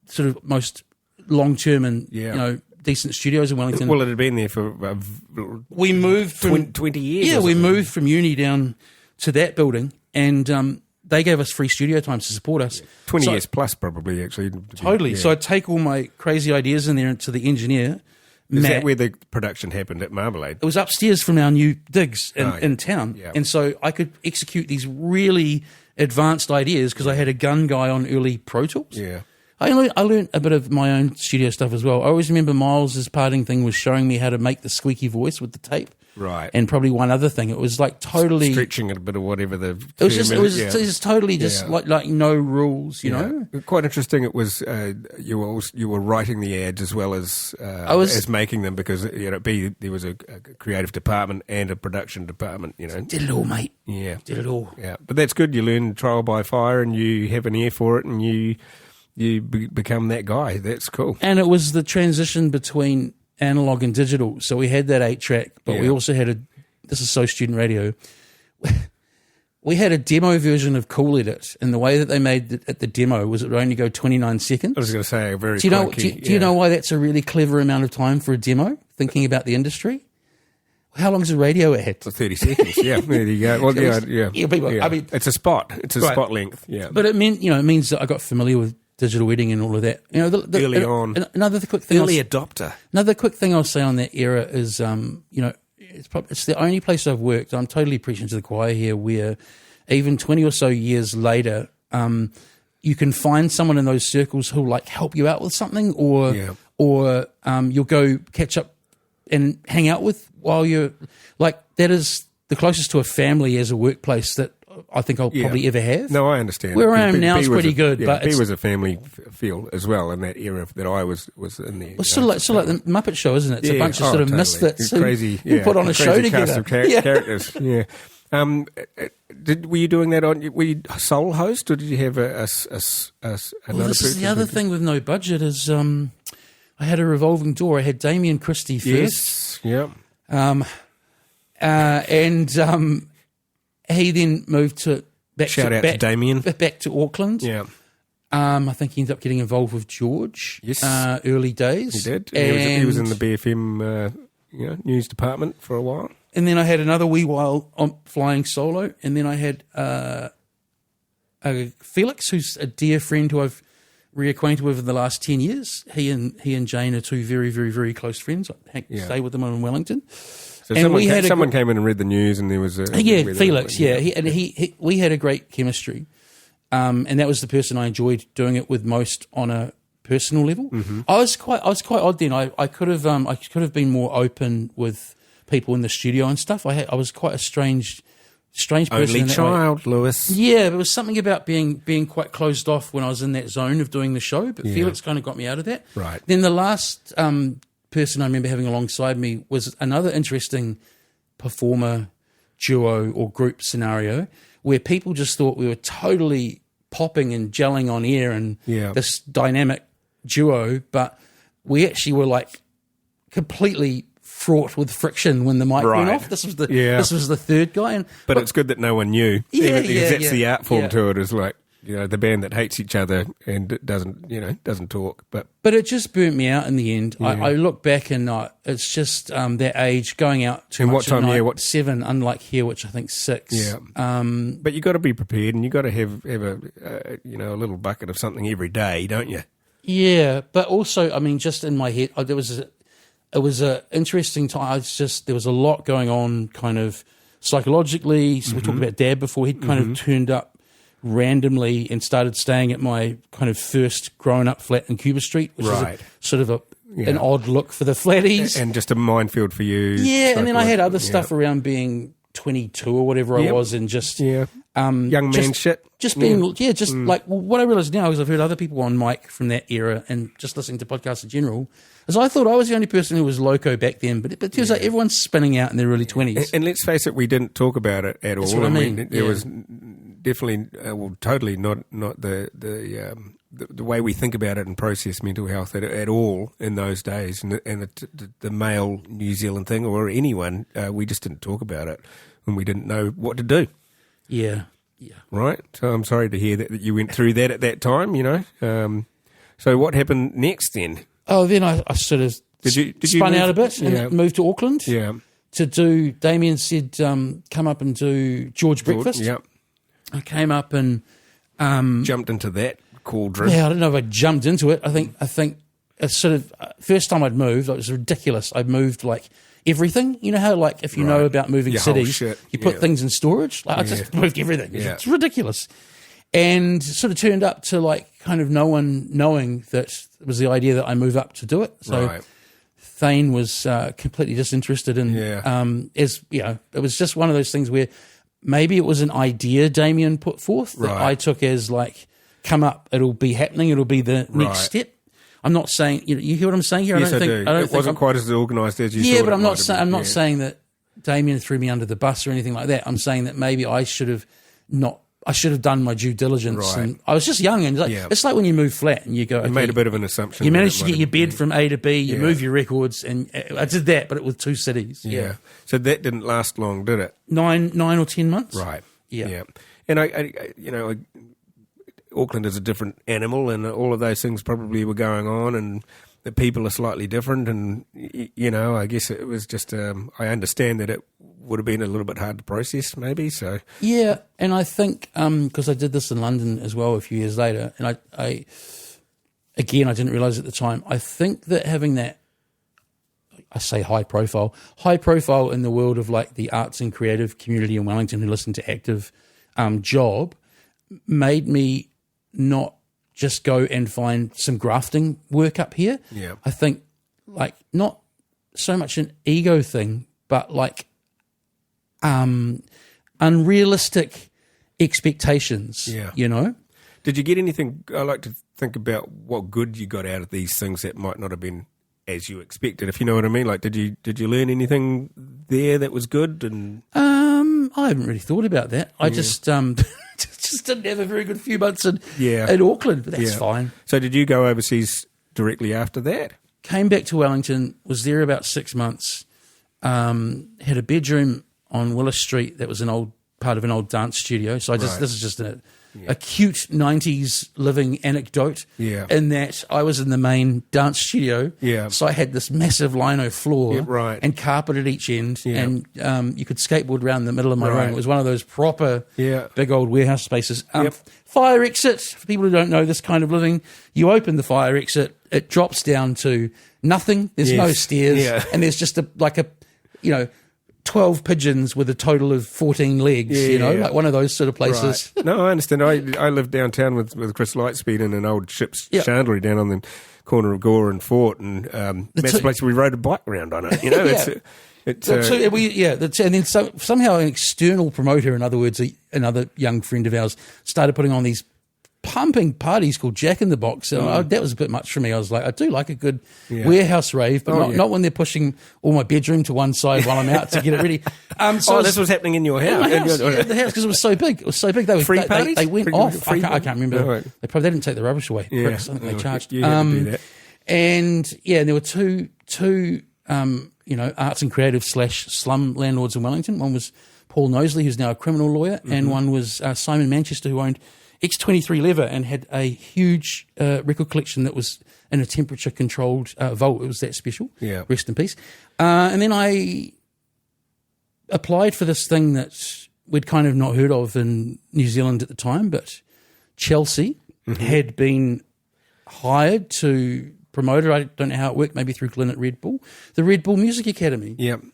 sort of most long-term and Yeah. decent studios in Wellington. Well, it had been there for We moved from 20 years. Yeah, or we something. moved from uni down to that building, and they gave us free studio time to support us. 20 So- years plus, probably, actually. Totally. Yeah. So I'd take all my crazy ideas in there to the engineer, Is Matt. that where the production happened at Marmalade? It was upstairs from our new digs in town. Yeah. And so I could execute these really advanced ideas because I had a gun guy on early Pro Tools. Yeah. I learned a bit of my own studio stuff as well. I always remember Miles's parting thing was showing me how to make the squeaky voice with the tape. Right. And probably one other thing. It was like totally... Stretching it a bit or whatever the It was just, term it was, is, yeah. just totally just Yeah. like no rules, you Yeah. know? Quite interesting. It was you were writing the ads as well as as making them because there was a creative department and a production department. Did it all, mate. Yeah, Did it all. yeah. But that's good. You learn trial by fire, and you have an ear for it, and you become that guy. That's cool. And it was the transition between analog and digital. So we had that 8-track, but we Yeah. also had this is so Student Radio. We had a demo version of Cool Edit, and the way that they made the demo was it would only go 29 seconds. I was going to say a very. Do you know? clunky, Do you know why that's a really clever amount of time for a demo? Thinking about the industry, how long is a radio ad? 30 seconds. Yeah, there you go. Well, yeah. People, I mean, it's a spot. It's a Right. spot length. Yeah, but it means that I got familiar with digital editing and all of that. You know, Early on. Another quick thing. adopter. Another quick thing I'll say on that era is, it's the only place I've worked. I'm totally preaching to the choir here, where even 20 or so years later, you can find someone in those circles who'll like help you out with something, or you'll go catch up and hang out with while you're like that is the closest to a family as a workplace that I think I'll probably ever have. No, I understand. Where I am B now is was pretty good, but B it's- was a family feel as well in that era that I was in there. Well, sort of like the Muppet Show, isn't it? It's a bunch of sort of totally. misfits Crazy, who put on a show crazy cast together. of Yeah. characters. Yeah. Were you doing that were you sole host, or did you have another Well, this is person? the other thing with no budget is I had a revolving door. I had Damien Christie first, Yes. Yeah. and he then moved to Shout out to Damien. back to Auckland. Yeah. I think he ended up getting involved with George. Yes. Early days. He did. And, He was in the BFM news department for a while. and then I had another wee while flying solo, and then I had Felix, who's a dear friend who I've reacquainted with in the last 10 years. He and Jane are two very, very, very close friends. I stay with them in Wellington. So And someone, we had a someone came in and read the news, and there was a Felix. We had a great chemistry, and that was the person I enjoyed doing it with most on a personal level. Mm-hmm. I was quite odd then. I could have been more open with people in the studio and stuff. I was quite a strange person. only in that way. child, Lewis. Yeah, there was something about being quite closed off when I was in that zone of doing the show, but Felix kind of got me out of that. Right. Then the last person I remember having alongside me was another interesting performer duo or group scenario where people just thought we were totally popping and gelling on air and this dynamic duo, but we actually were like completely fraught with friction when the mic went off. This was the third guy, But it's good that no one knew. Yeah, Because that's the art form yeah. to it. Is like the band that hates each other and doesn't talk. But it just burnt me out in the end. I look back and it's just that age going out too And much what at time? night, Yeah, what- 7, unlike here, which I think 6. Yeah. But you got to be prepared, and you got to have a a little bucket of something every day, don't you? Yeah, but also, I mean, just in my head, it was a interesting time. There was a lot going on, kind of psychologically. So we talked about Dad before. He'd kind of turned up randomly and started staying at my kind of first grown-up flat in Cuba Street, which is Right. sort of an odd look for the flatties. And just a minefield for you. Yeah, so and then I forth. had other stuff around being 22 or whatever I was, and just young man shit. Just being, like what I realize now is I've heard other people on mic from that era, and just listening to podcasts in general, is I thought I was the only person who was loco back then, but it feels like everyone's spinning out in their early 20s. And let's face it, we didn't talk about it at all. That's what I mean. There was definitely, totally not the way we think about it and process mental health at all in those days, and the male New Zealand thing, or anyone, we just didn't talk about it, and we didn't know what to do. Yeah. Right. So I'm sorry to hear that you went through that at that time. So what happened next then? Oh, then I sort of spun out a bit and moved to Auckland. Yeah. To do, Damien said, come up and do George Breakfast. Yeah. I came up and jumped into that cauldron. Yeah, I don't know if I jumped into it. I think it's sort of first time I'd moved, it was ridiculous. I'd moved like everything. You know how, like, if you know about moving Your cities, whole shit. you put things in storage. Like, I just moved everything. Yeah. It's ridiculous. And sort of turned up to like kind of no one knowing that it was the idea that I move up to do it. So Thane was completely disinterested in, as you know, it was just one of those things where maybe it was an idea Damien put forth that I took as like, come up, it'll be happening, it'll be the next step. I'm not saying, you hear what I'm saying here? Yes, I don't think it wasn't quite as organised as you thought. Yeah, but I'm not saying that Damien threw me under the bus or anything like that. I'm saying that maybe I should have done my due diligence. Right. And I was just young, and it's like when you move flat and you go, You made a bit of an assumption. You managed to get your bed from A to B, you Yeah. move your records, and I did that, but it was 2 cities. Yeah. So that didn't last long, did it? 9 or 10 months. Right. Yeah. And Auckland is a different animal, and all of those things probably were going on, and the people are slightly different, and I guess it was just. I understand that it would have been a little bit hard to process, maybe. So yeah, and I think because I did this in London as well a few years later, and I didn't realise at the time. I think that having that, I say high profile in the world of like the arts and creative community in Wellington who listen to Active job, made me not just go and find some grafting work up here. Yeah. I think like not so much an ego thing, but like unrealistic expectations. Yeah. Did you get anything? I like to think about what good you got out of these things that might not have been as you expected, if you know what I mean. Like, did you learn anything there that was good? And I haven't really thought about that. I just didn't have a very good few months in Auckland, but that's fine. So did you go overseas directly after that? Came back to Wellington, was there about 6 months, had a bedroom on Willis Street that was an old part of an old dance studio. So this is just a cute 90s living anecdote in that I was in the main dance studio. Yeah. So I had this massive lino floor and carpet at each end, and you could skateboard around the middle of my room. It was one of those proper big old warehouse spaces. Fire exit, for people who don't know this kind of living, you open the fire exit, it drops down to nothing. There's no stairs, and there's just 12 pigeons with a total of 14 legs, like one of those sort of places. Right. No, I understand. I lived downtown with Chris Lightspeed in an old ship's chandlery down on the corner of Gore and Fort, and that's the place we rode a bike around on it. And then somehow an external promoter, in other words, another young friend of ours, started putting on these pumping parties called Jack in the Box. And that was a bit much for me. I was like, I do like a good warehouse rave, but not when they're pushing all my bedroom to one side while I'm out to get it ready. This was happening in your house? In the house, because it was so big. It was so big. They went off. I can't remember. No, they didn't take the rubbish away. I think they charged. You had to do that. And there were two arts and creative / slum landlords in Wellington. One was Paul Knowsley, who's now a criminal lawyer, and one was Simon Manchester, who owned X23 Lever and had a huge record collection that was in a temperature-controlled vault. It was that special. Yeah. Rest in peace. And then I applied for this thing that we'd kind of not heard of in New Zealand at the time, but Chelsea had been hired to promote it. I don't know how it worked, maybe through Glenn at Red Bull, the Red Bull Music Academy. Yep.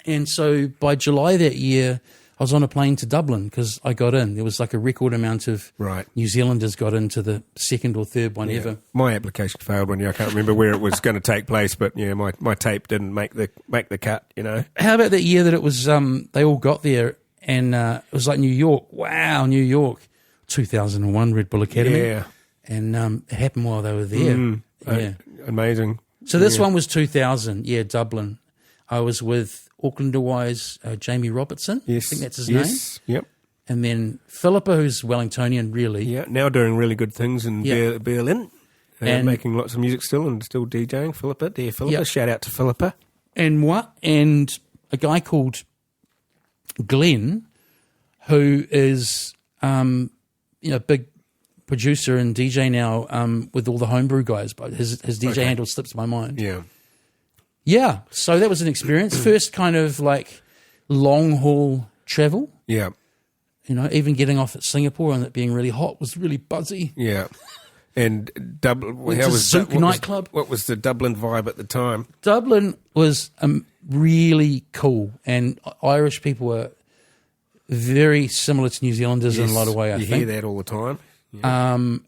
And so by July that year, I was on a plane to Dublin because I got in. There was like a record amount of Right. New Zealanders got into the second or third one ever. My application failed one year. I can't remember where it was going to take place, but yeah, my tape didn't make the cut. You know. How about that year that it was? They all got there, and it was like New York. Wow, New York, 2001 Red Bull Academy. Yeah. And it happened while they were there. Yeah. Amazing. So this one was 2000. Yeah, Dublin. I was with Auckland-wise Jamie Robertson. Yes. I think that's his name. Yep. And then Philippa, who's Wellingtonian, really. Yeah. Now doing really good things in Berlin. And making lots of music still and still DJing. Philippa, dear Philippa. Yep. Shout out to Philippa. And a guy called Glenn, who is big producer and DJ now with all the homebrew guys, but his DJ handle slips my mind. Yeah. Yeah, so that was an experience. First kind of like long haul travel. Yeah. Even getting off at Singapore and it being really hot was really buzzy. Yeah. And Dublin, Went to Zouk nightclub. What was the Dublin vibe at the time? Dublin was really cool, and Irish people were very similar to New Zealanders in a lot of ways. I think. Hear that all the time. Yeah. I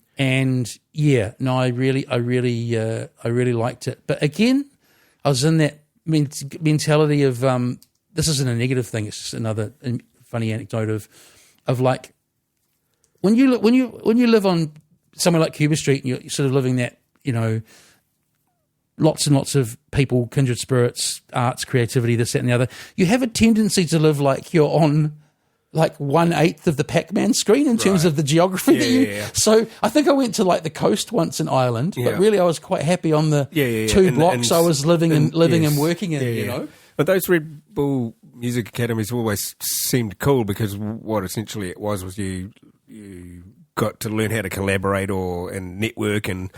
really liked it. But again, I was in that mentality of this isn't a negative thing. It's just another funny anecdote of like when you live on somewhere like Cuba Street and you're sort of living that, lots and lots of people, kindred spirits, arts, creativity, this, that, and the other. You have a tendency to live like you're on like 1/8 of the Pac-Man screen in terms of the geography. Yeah. So I think I went to like the coast once in Ireland, but really I was quite happy on the two blocks I was living and working in. You know, but those Red Bull Music Academies always seemed cool because what essentially it was you got to learn how to collaborate and network and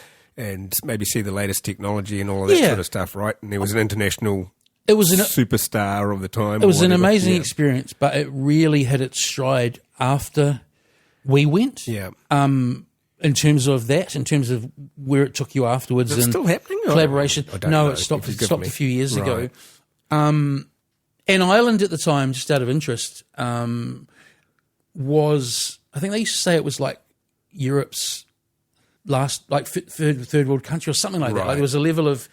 maybe see the latest technology and all of that sort of stuff, right? And there was an international. It was superstar of the time. It was an amazing experience, but it really hit its stride after we went. Yeah. In terms of where it took you afterwards. Is it still happening? Collaboration. I don't know. It stopped a few years ago. Right. And Ireland at the time, just out of interest, was, I think they used to say it was like Europe's last, like third world country or something like that. Like there was a level of,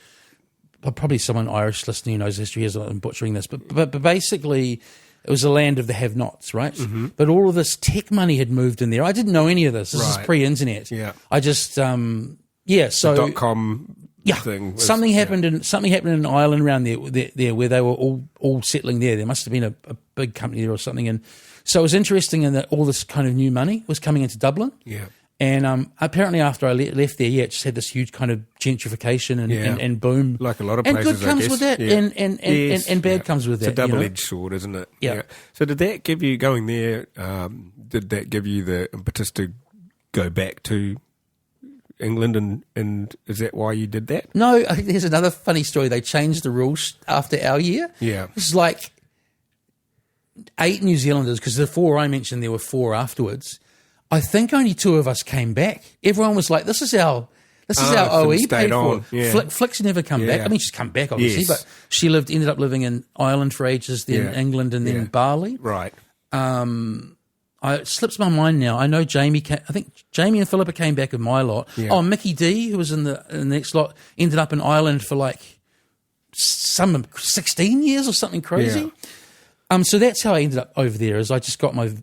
probably someone Irish listening who knows history is I'm butchering this, but basically it was a land of the have-nots, right? Mm-hmm. But all of this tech money had moved in there. I didn't know any of this. This is pre-internet. Yeah. I just, so the .com thing. Something happened in Ireland around there where they were all settling there. There must have been a big company there or something. And so it was interesting in that all this kind of new money was coming into Dublin. Yeah. And apparently after I left there, it just had this huge kind of gentrification and boom. Like a lot of places, and good comes with that, and bad comes with that. It's a double-edged sword, isn't it? Yeah. So did that give you, going there, did that give you the impetus to go back to England, and is that why you did that? No, I think there's another funny story. They changed the rules after our year. Yeah. It was like 8 New Zealanders, because the 4 I mentioned, there were 4 afterwards. I think only 2 of us came back. Everyone was like, this is our OE paid for. Yeah. Flick's never come back. I mean, she's come back, obviously, but she ended up living in Ireland for ages, then England, and then Bali. Right. It slips my mind now. I know Jamie and Philippa came back with my lot. Yeah. Oh, Mickey D, who was in the next lot, ended up in Ireland for like 16 years or something crazy. Yeah. So that's how I ended up over there, is I just got my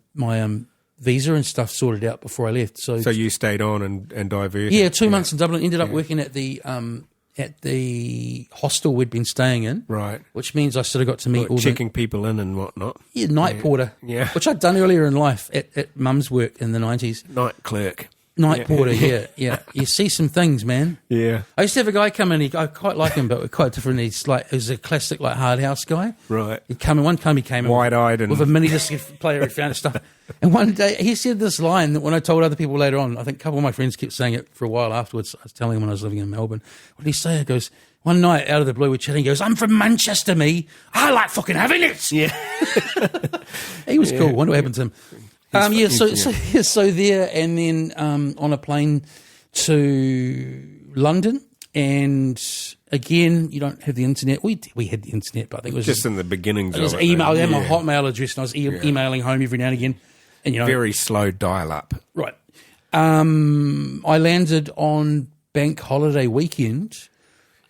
visa and stuff sorted out before I left. So you stayed on and diverted? Yeah, 2 months in Dublin. Ended up working at the hostel we'd been staying in. Right. Which means I sort of got to meet checking people in and whatnot. Yeah, night porter. Yeah. Which I'd done earlier in life at Mum's work in the 90s. Night clerk. Night porter, yeah. You see some things, man. Yeah. I used to have a guy come in, I quite like him, but we're quite different. He was a classic like hard house guy. Right. One time he came in wide-eyed with a mini disc player he found stuff. And one day he said this line that when I told other people later on, I think a couple of my friends kept saying it for a while afterwards. I was telling him when I was living in Melbourne. What did he say? He goes, one night out of the blue we're chatting, he goes, I'm from Manchester, me. I like fucking having it. Yeah. He was cool. Wonder what happened to him. So there, and then on a plane to London, And again, you don't have the internet. We had the internet, but I think it was Just in the beginnings it was of it. email. I had my Yeah. Hotmail address, and I was emailing home every now and again. And Very slow dial-up. right. I landed on bank holiday weekend.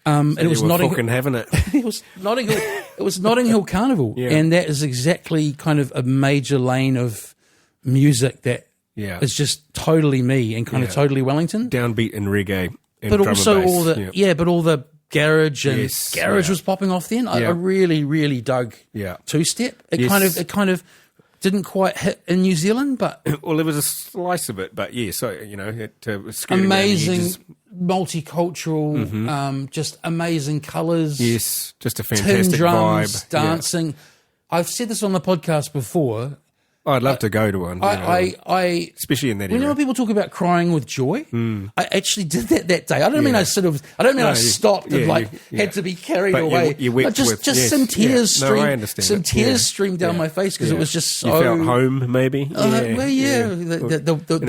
And it was Notting fucking having it. It was Notting Hill. It was Notting Hill Carnival, Yeah. and that is exactly kind of a major lane of music that Yeah. is just totally me and kind of Yeah. totally Wellington. Downbeat and reggae. And But drum also and bass. all the but all the garage and Yes, garage yeah. was popping off then. I Yeah. really, really dug Yeah. two step. It Yes. kind of didn't quite hit in New Zealand, but Well, there was a slice of it, but yeah, so, it was skirting around the amazing, edges. multicultural, just amazing colours. Yes, just a Tin fantastic drums, vibe. dancing. I've said this on the podcast before. Yeah. I'd love to go to one. I especially in that you know area. when people talk about crying with joy, I actually did that day. I don't mean I No, stopped and yeah, you- had to be carried But away. you wept No, just with- just yes, some tears yeah. No, I streamed, understand some it. tears Yeah. streamed down Yeah. my face because it Yeah. was just so. You felt home, maybe. The In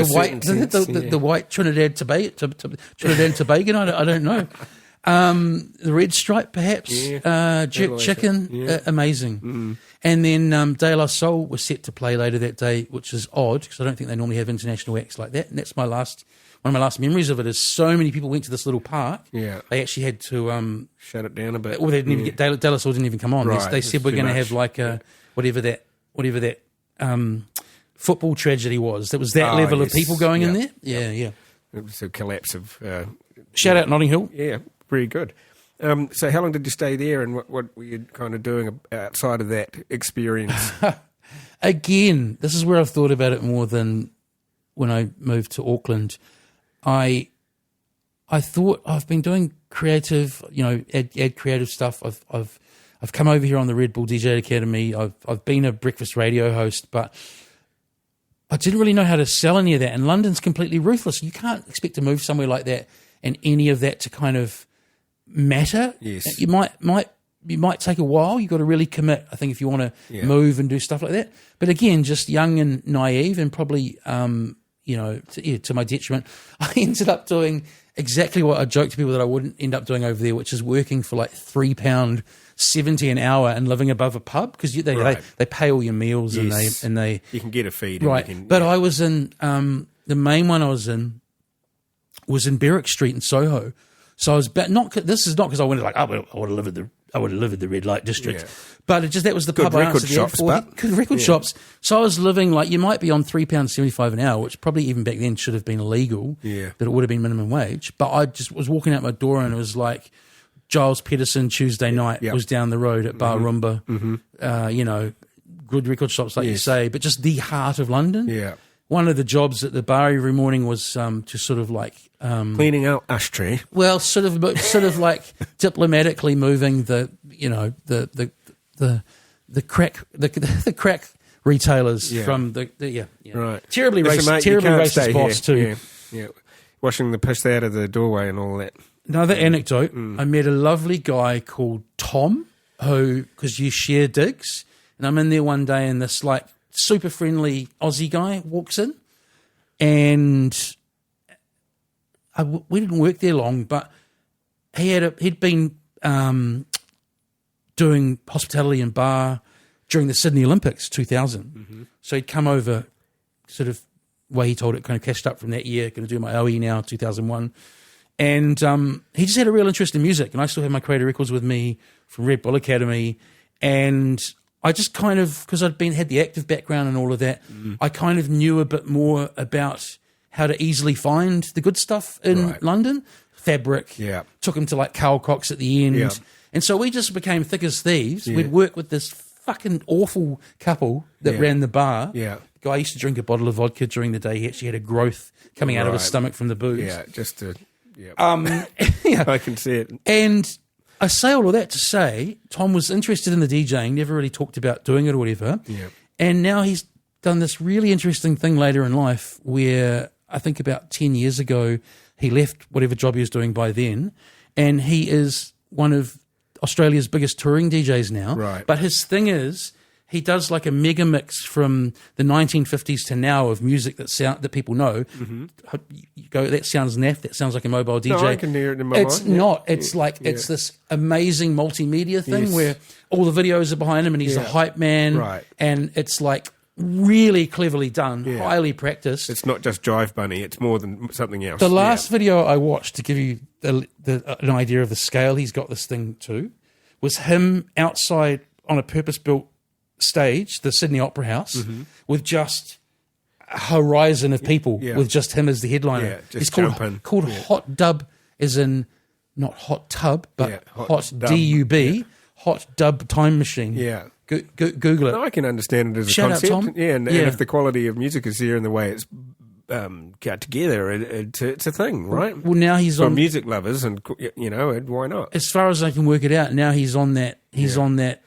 a white certain sense, yeah. the white Trinidad and Tobago. I don't know. The red stripe, perhaps. Yeah. Jerk Always chicken, yeah. amazing. And then De La Soul was set to play later that day, which is odd because I don't think they normally have international acts like that. And that's one of my last memories of it. Is so many people went to this little park. Yeah. They actually had to. Shut it down a bit. Well, they didn't even get De La Soul didn't even come on. Right, They it's said we're too going to much. have like a whatever that football tragedy was. There was that level of yes. people going in Yeah. there. Yeah. It was a collapse of. Shout out Notting Hill. Yeah, very good. So how long did you stay there, and what were you kind of doing outside of that experience? Again, this is where I've thought about it more than when I moved to Auckland. I thought I've been doing creative, add creative stuff. I've come over here on the Red Bull DJ Academy. I've been a breakfast radio host, but I didn't really know how to sell any of that. And London's completely ruthless. You can't expect to move somewhere like that and any of that to kind of matter. Yes. You might take a while. You've got to really commit, I think, if you want to move and do stuff like that. But again, just young and naive and probably, to my detriment, I ended up doing exactly what I joked to people that I wouldn't end up doing over there, which is working for like £3.70 an hour and living above a pub because they pay all your meals Yes. and they You can get a feed. right. And you can, But I was in the main one I was in Berwick Street in Soho. So I was this is not because I wanted I would have lived at the red light district, Yeah. but that was the Good pub I record answered shops, but- good record shops. So I was living like you might be on £3.75 an hour, which probably even back then should have been illegal. Yeah. But it would have been minimum wage. But I just was walking out my door and it was like Giles Pedersen Tuesday night Yep. was down the road at Bar Roomba. Good record shops like you Yes. say, but just the heart of London. yeah. One of the jobs at the bar every morning was to sort of like Cleaning out ashtray. well, sort of like diplomatically moving the crack retailers Yeah. from the Right. terribly Listen, racist, mate, you terribly can't racist stay boss here. too. Yeah. Washing the piss out of the doorway and all that. Another anecdote: I met a lovely guy called Tom, who because you share digs, and I'm in there one day, and this like super friendly Aussie guy walks in, and we didn't work there long, but he'd been doing hospitality and bar during the Sydney Olympics 2000. So he'd come over, sort of way he told it, kind of cashed up from that year. Going to do my OE now, 2001, and he just had a real interest in music, and I still have my Creator Records with me from Red Bull Academy, and I just kind of, because I'd had the active background and all of that, I kind of knew a bit more about how to easily find the good stuff in Right. London. Fabric. Yeah. Took him to like Carl Cox at the end. Yeah. And so we just became thick as thieves. Yeah. We'd work with this fucking awful couple that Yeah. ran the bar. Yeah. The guy used to drink a bottle of vodka during the day. He actually had a growth coming out of his Right. stomach from the booze. Yeah, just to. Yeah. Yeah. I can see it. And I say all of that to say Tom was interested in the DJing, never really talked about doing it or whatever. Yeah. And now he's done this really interesting thing later in life where I think about 10 years ago, he left whatever job he was doing by then, and he is one of Australia's biggest touring DJs now. Right. But his thing is he does like a mega mix from the 1950s to now of music that people know. You go, that sounds naff. That sounds like a mobile DJ. No, I can hear it in my It's mind. not. It's it's this amazing multimedia thing where all the videos are behind him and he's a hype man. Right. And it's like really cleverly done, highly practiced. It's not just Jive Bunny. It's more than something else. The last video I watched, to give you an idea of the scale he's got this thing to, was him outside on a purpose-built stage, the Sydney Opera House, with just a horizon of people, with just him as the headliner. Yeah, just it's jumping. called Hot Dub, as in not hot tub, but hot dub. D-U-B, Hot Dub Time Machine. Yeah. Google it. No, I can understand it as a Shout out, concept. Tom. Yeah, and if the quality of music is there and the way it's got together, it's a thing, right? Well, now he's For on music lovers, and why not? as far as I can work it out, now he's on that. He's on that.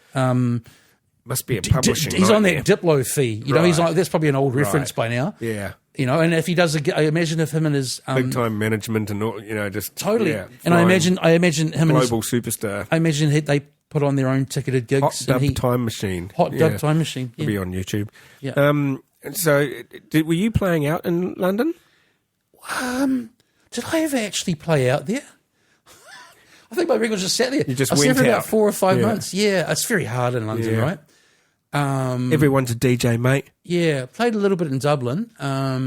Must be a publishing. He's on nightmare. that Diplo fee. You know, he's like that's probably an old reference by now. Yeah, You know, and if he does, I imagine if him and his big time management and all, just totally. Yeah, and I flying imagine him global and his, superstar. I imagine they put on their own ticketed gigs. Hot Dub Time Machine. Hot Dub Time Machine. It'll be on YouTube. Yeah. So, were you playing out in London? Did I ever actually play out there? I think my record just sat there. You just I was there went for about out. 4 or 5 Yeah. months. Yeah, it's very hard in London, Yeah. right? Everyone's a DJ, mate. Yeah, played a little bit in Dublin. I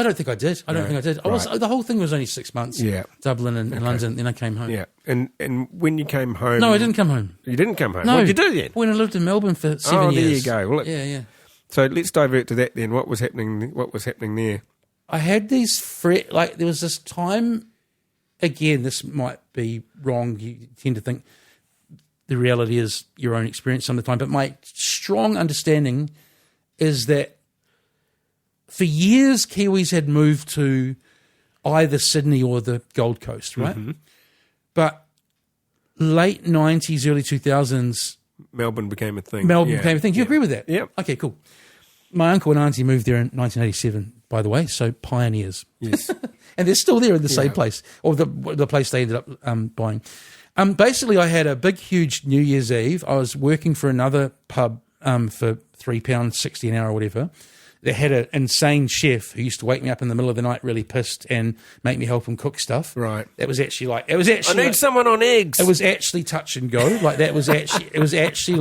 don't think I did. I don't think I did. The whole thing was only 6 months. Yeah. Dublin and London. Then I came home. Yeah, and when you came home, No, I didn't come home. You didn't come home. No, What did you do then? When I lived in Melbourne for 7 there years. you go. Well, Yeah. So let's divert to that then. What was happening? What was happening there? I had these there was this time. Again, this might be wrong. You tend to think the reality is your own experience some of the time. But my strong understanding is that for years, Kiwis had moved to either Sydney or the Gold Coast, right? But late 90s, early 2000s, Melbourne became a thing. Melbourne became a thing. Do you agree with that? Yep. Okay, cool. My uncle and auntie moved there in 1987, by the way, so pioneers. Yes. And they're still there in the same place, or the place they ended up buying. Basically, I had a big, huge New Year's Eve. I was working for another pub for £3.60 an hour or whatever. They had an insane chef who used to wake me up in the middle of the night really pissed and make me help him cook stuff. Right. It was actually I need someone on eggs. It was actually touch and go. Like that was actually. It was actually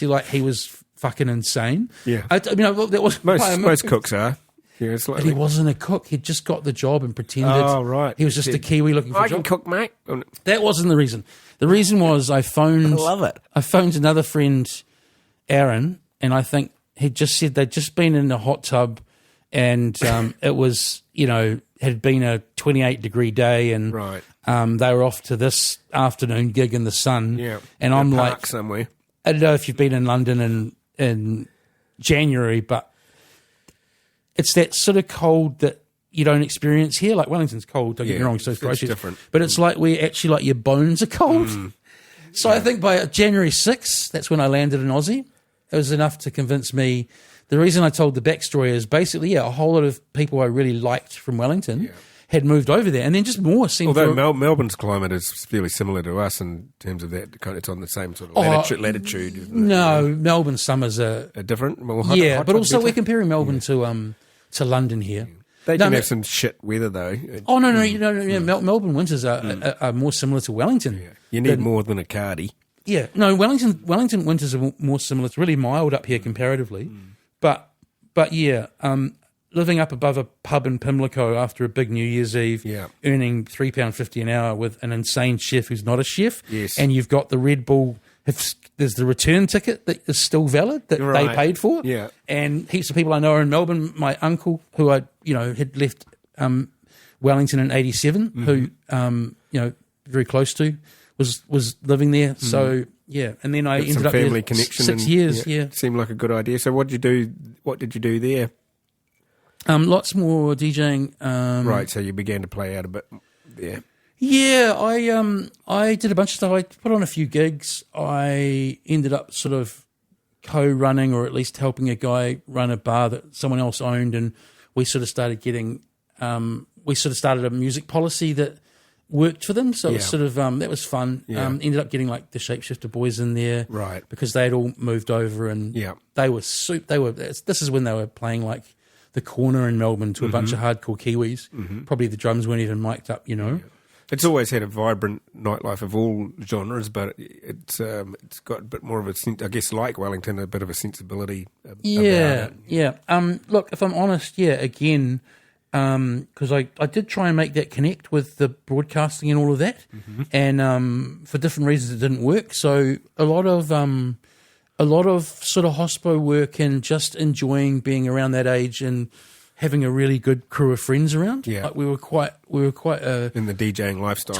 like he was fucking insane. Yeah. That was most cooks are. Yeah, it's like But he wasn't a cook. He'd just got the job and pretended. Oh, right. He was just a Kiwi looking for a I can job. cook, mate. That wasn't the reason. The reason was I phoned. I love it. I phoned another friend, Aaron, and I think he'd just said they'd just been in a hot tub, and it was had been a 28-degree day, and Right. they were off to this afternoon gig in the sun. Yeah. and In a I'm park like, somewhere. I don't know if you've been in London in January, but it's that sort of cold that you don't experience here. Like Wellington's cold, don't get me wrong, so it's groceries. different. But it's like your bones are cold. So I think by January 6th, that's when I landed in Aussie. It was enough to convince me. The reason I told the backstory is basically, a whole lot of people I really liked from Wellington had moved over there, and then just more seemed Although to... Melbourne's climate is fairly similar to us in terms of that, it's on the same sort of latitude. Isn't it? No, Melbourne summers are... A different? More but also we're comparing Melbourne to London here. They can have some shit weather, though. Oh, no. Melbourne winters are more similar to Wellington. Yeah. You need more than a cardi. Yeah. No, Wellington winters are more similar. It's really mild up here comparatively. But yeah, living up above a pub in Pimlico after a big New Year's Eve, earning £3.50 an hour with an insane chef who's not a chef, and you've got the Red Bull... There's the return ticket that is still valid that they paid for. Yeah. And heaps of people I know are in Melbourne. My uncle, who I had left Wellington in '87, who very close to, was living there. So yeah, and then I ended up family there connection 6 years. Yeah, seemed like a good idea. So what did you do there? Lots more DJing. Right, so you began to play out a bit there. Yeah, I did a bunch of stuff. I put on a few gigs. I ended up sort of co-running, or at least helping a guy run a bar that someone else owned, and we sort of started getting. We sort of started a music policy that worked for them. So it was Yeah. sort of that was fun. Yeah. Ended up getting like the Shapeshifter boys in there, Right. Because they had all moved over, and Yeah. they were This is when they were playing like the corner in Melbourne to a bunch of hardcore Kiwis. Probably the drums weren't even mic'd up, It's always had a vibrant nightlife of all genres, but it's got a bit more of a sense, I guess, like Wellington, a bit of a sensibility. About it. Look, if I'm honest, again, because I did try and make that connect with the broadcasting and all of that, and for different reasons it didn't work. So a lot of sort of hospo work and just enjoying being around that age and having a really good crew of friends around. Yeah. Like we were quite a In the DJing lifestyle.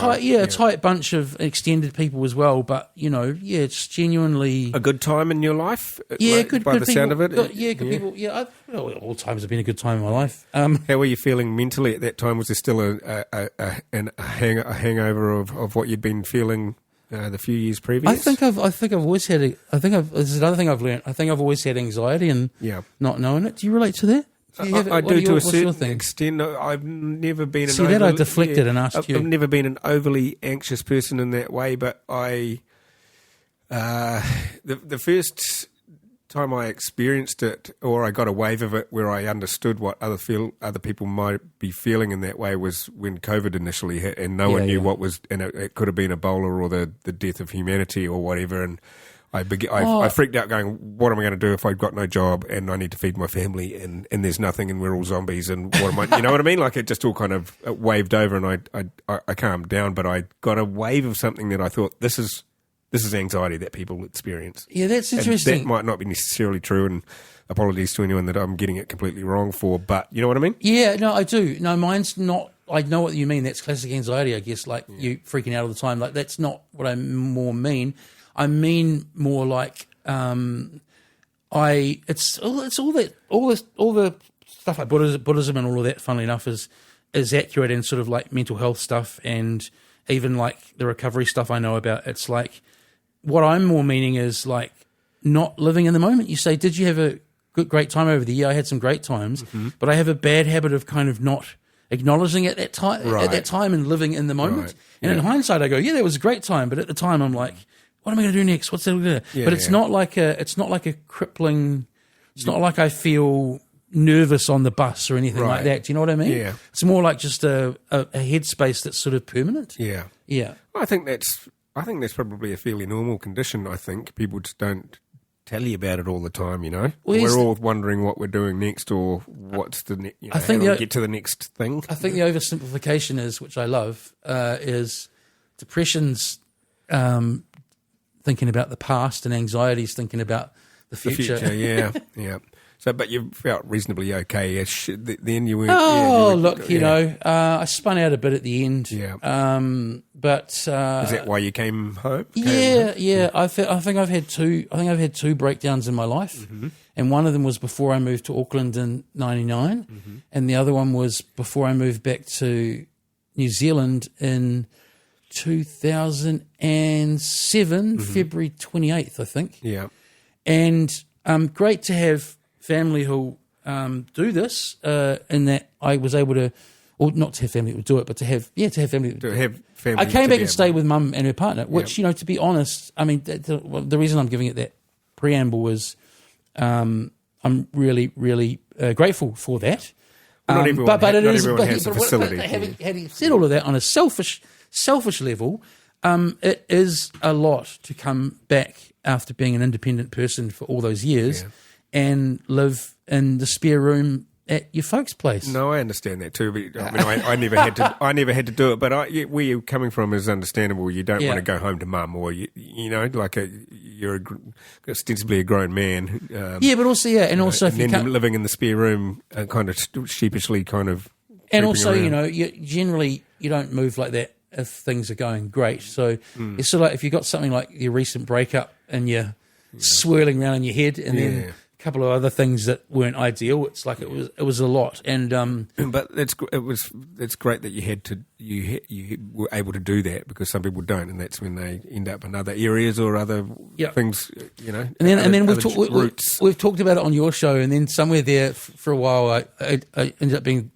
tight bunch of extended people as well. But it's genuinely A good time in your life? good. By Good the people, sound of it? good people. Yeah, all times have been a good time in my life. How were you feeling mentally at that time? Was there still a hangover of what you'd been feeling the few years previous? I think I've always had. This is another thing I've learned. I think I've always had anxiety and not knowing it. Do you relate to that? I do to a certain extent. I've never been. See, that I deflected and asked you. I've never been an overly anxious person in that way, but the first time I experienced it, or I got a wave of it, where I understood what other people might be feeling in that way, was when COVID initially hit, and no one knew what was. And it could have been Ebola or the death of humanity or whatever, and. I freaked out going, what am I going to do if I've got no job and I need to feed my family and there's nothing and we're all zombies and what am I, you know what I mean? Like it just all kind of waved over and I calmed down, but I got a wave of something that I thought, this is anxiety that people experience. Yeah, that's interesting. And that might not be necessarily true, and apologies to anyone that I'm getting it completely wrong for, but you know what I mean? Yeah, no, I do. No, mine's not. I know what you mean. That's classic anxiety, I guess, like you freaking out all the time. Like that's not what I more mean. I mean more like it's all the stuff like Buddhism and all of that. Funnily enough, is accurate, and sort of like mental health stuff and even like the recovery stuff I know about. It's like what I'm more meaning is like not living in the moment. You say, did you have a great time over the year? I had some great times, but I have a bad habit of kind of not acknowledging it at that time and living in the moment. Right. And in hindsight, I go, yeah, that was a great time, but at the time, I'm like, what am I going to do next? What's that? But it's not like a crippling. It's not like I feel nervous on the bus or anything like that. Do you know what I mean? Yeah. It's more like just a headspace that's sort of permanent. Yeah. Yeah. I think that's probably a fairly normal condition. I think people just don't tell you about it all the time. Well, we're all wondering what we're doing next or what's the next. I think how do we get to the next thing. I think the oversimplification is, which I love, is depression's thinking about the past and anxiety's thinking about the future. Yeah. So, but you felt reasonably okay. Then you were. I spun out a bit at the end. Yeah. But is that why you came home? Yeah. I think I've had two breakdowns in my life, and one of them was before I moved to Auckland in '99, and the other one was before I moved back to New Zealand in 2007, February 28th, I think. Yeah. And great to have family who do this, in that I was able to, or not to have family who would do it, but to have family. To have family. I came back and stayed with Mum and her partner, which, to be honest, I mean, the reason I'm giving it that preamble is I'm really, really grateful for that. Not everyone has the facility. Having said all of that, on a selfish level, it is a lot to come back after being an independent person for all those years and live in the spare room at your folks' place. No, I understand that too. But I mean, I never had to. I never had to do it. But where you're coming from is understandable. You don't want to go home to mum, or you're ostensibly a grown man. But also, also if and then living in the spare room, kind of sheepishly, kind of. And also, around. you generally you don't move like that if things are going great. So it's sort of like if you got something like your recent breakup and you're swirling around in your head, and then a couple of other things that weren't ideal. It's like it was a lot. And but it's great that you were able to do that, because some people don't, and that's when they end up in other areas or other things. And then we've talked about it on your show, and then somewhere there for a while I ended up being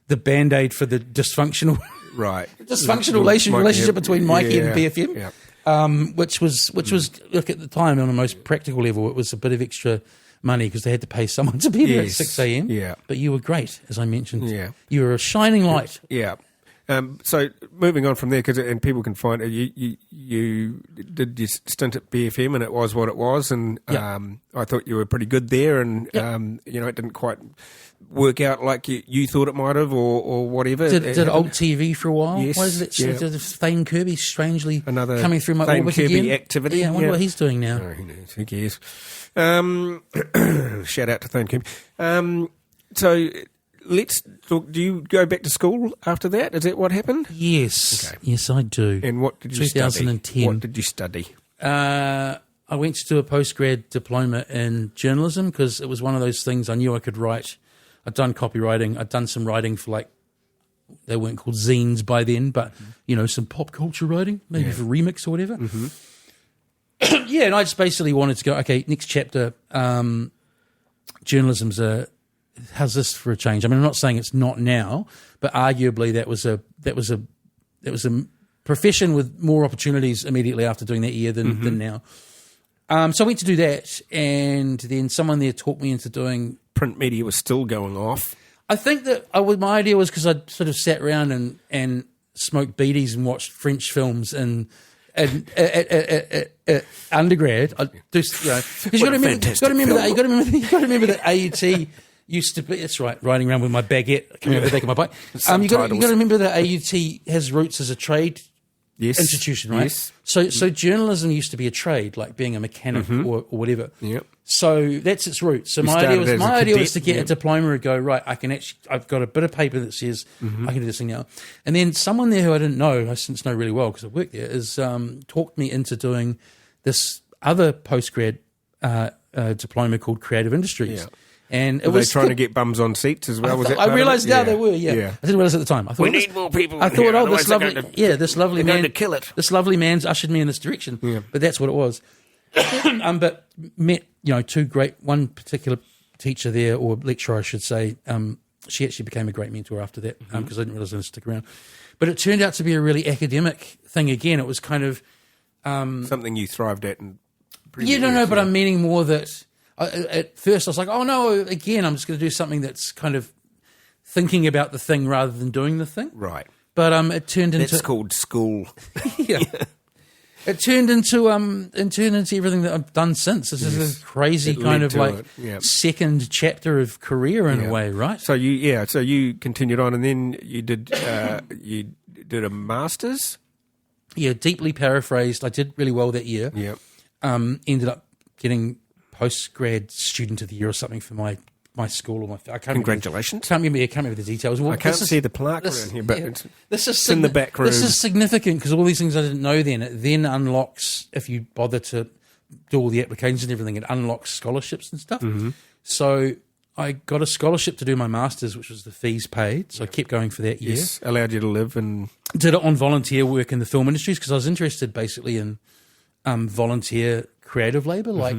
the Band-Aid for the dysfunctional Right. Dysfunctional relationship between Mikey and BFM. Yeah. Which was look, at the time, on a most practical level, it was a bit of extra money because they had to pay someone to be there at 6 a.m. Yeah. But you were great, as I mentioned. Yeah. You were a shining light. Yeah. So moving on from there, and people can find you did your stint at BFM, and it was what it was, and I thought you were pretty good there, and it didn't quite work out like you thought it might have, or whatever. Did old TV for a while. Yes, What is it? yeah. Thane Kirby strangely Another coming through my Thane orbit Kirby again. activity. Yeah, I wonder what he's doing now. Oh, who knows? Who cares? Shout out to Thane Kirby. So let's talk. Do you go back to school after that? Is that what happened? Yes. Okay. Yes, I do. And what did you 2010. study? What did you study? I went to do a postgrad diploma in journalism because it was one of those things I knew I could write. I'd done copywriting. I'd done some writing for, like, they weren't called zines by then, but, some pop culture writing, maybe for Remix or whatever. Mm-hmm. Yeah, and I just basically wanted to go, okay, next chapter, journalism's how's this for a change? I mean, I'm not saying it's not now, but arguably that was a profession with more opportunities immediately after doing that year than now. So I went to do that, and then someone there talked me into doing... Print media was still going off. I think that my idea was because I'd sort of sat around and smoked beaties and watched French films and undergrad. I do, because you got to remember that AUT used to be. That's right, riding around with my baguette coming over the back of my bike. You got to remember that AUT has roots as a trade institution, right? Yes. So journalism used to be a trade, like being a mechanic or whatever. Yep. So that's its roots. So my idea was to get a diploma and go, right, I've got a bit of paper that says I can do this thing now. And then someone there who I didn't know, I since know really well because I worked there, is talked me into doing this other postgrad diploma called Creative Industries. Yeah. And were they trying to get bums on seats as well? I realised now they were. Yeah. I didn't realise at the time. I thought we need more people. I thought, this lovely man, to kill it. This lovely man's ushered me in this direction. Yeah. But that's what it was. But met two great. One particular teacher there, or lecturer, I should say. She actually became a great mentor after that because I didn't realise I was going to stick around. But it turned out to be a really academic thing. Again, it was kind of something you thrived at. But I'm meaning more that. At first, I was like, oh, no, again, I'm just going to do something that's kind of thinking about the thing rather than doing the thing. Right. But it turned into... That's called school. Yeah. It turned into everything that I've done since. This is a crazy kind of like second chapter of career in a way, right? So you continued on, and then you did a master's? Yeah, deeply paraphrased. I did really well that year. Yeah. Ended up getting... postgrad student of the year or something for my school or I can't Congratulations! Can't remember the details. Well, I can't see the plaque around here, but it's in the back room. This is significant because all these things I didn't know then. It then unlocks, if you bother to do all the applications and everything, it unlocks scholarships and stuff. Mm-hmm. So I got a scholarship to do my master's, which was the fees paid. So I kept going for that year. Yes, allowed you to live and did it on volunteer work in the film industries because I was interested basically in volunteer creative labor, like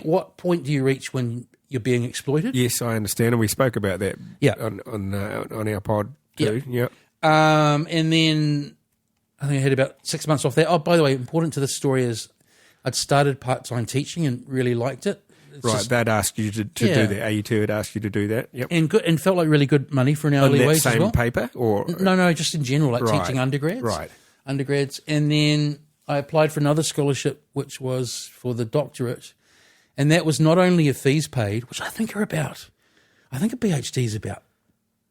what point do you reach when you're being exploited? Yes, I understand, and we spoke about that. Yeah. on our pod too. Yeah. And then I think I had about 6 months off there. Oh, by the way, important to this story is I'd started part-time teaching and really liked it. They'd asked you to do that. AUT had asked you to do that. Yep. And felt like really good money for an hourly wage as well. On that same paper, or no, just in general, like teaching undergrads. Right. Undergrads, and then I applied for another scholarship, which was for the doctorate, and that was not only a fees paid, which I think a PhD is about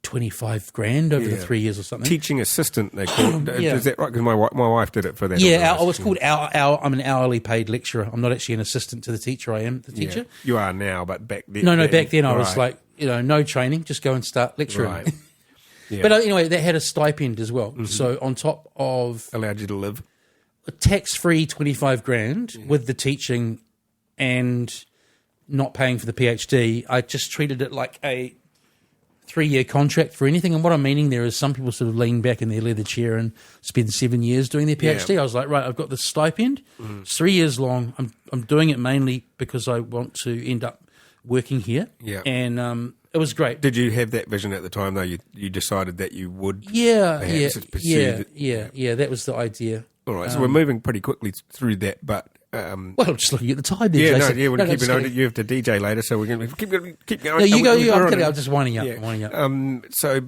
$25,000 over the 3 years or something. Teaching assistant, they call it. Is that right? Because my wife did it for that. Yeah, I was called I'm an hourly paid lecturer. I'm not actually an assistant to the teacher. I am the teacher. Yeah. You are now, but back then. No, back then I was like, no training, just go and start lecturing. Right. Yeah. But anyway, they had a stipend as well. Mm-hmm. So on top of allowed you to live. A tax-free $25,000 with the teaching and not paying for the PhD. I just treated it like a 3-year contract for anything. And what I'm meaning there is some people sort of lean back in their leather chair and spend 7 years doing their PhD. Yeah. I was like, right, I've got this stipend. It's 3 years long. I'm doing it mainly because I want to end up working here. Yeah. And It was great. Did you have that vision at the time, though? You decided that you would Yeah, perhaps pursue that was the idea. All right, so we're moving pretty quickly through that, but... well, I'm just looking at the time there, Jason. We'll keep it on. You have to DJ later, so we're going to keep going. No, you go. I'm kidding. I'm just winding up.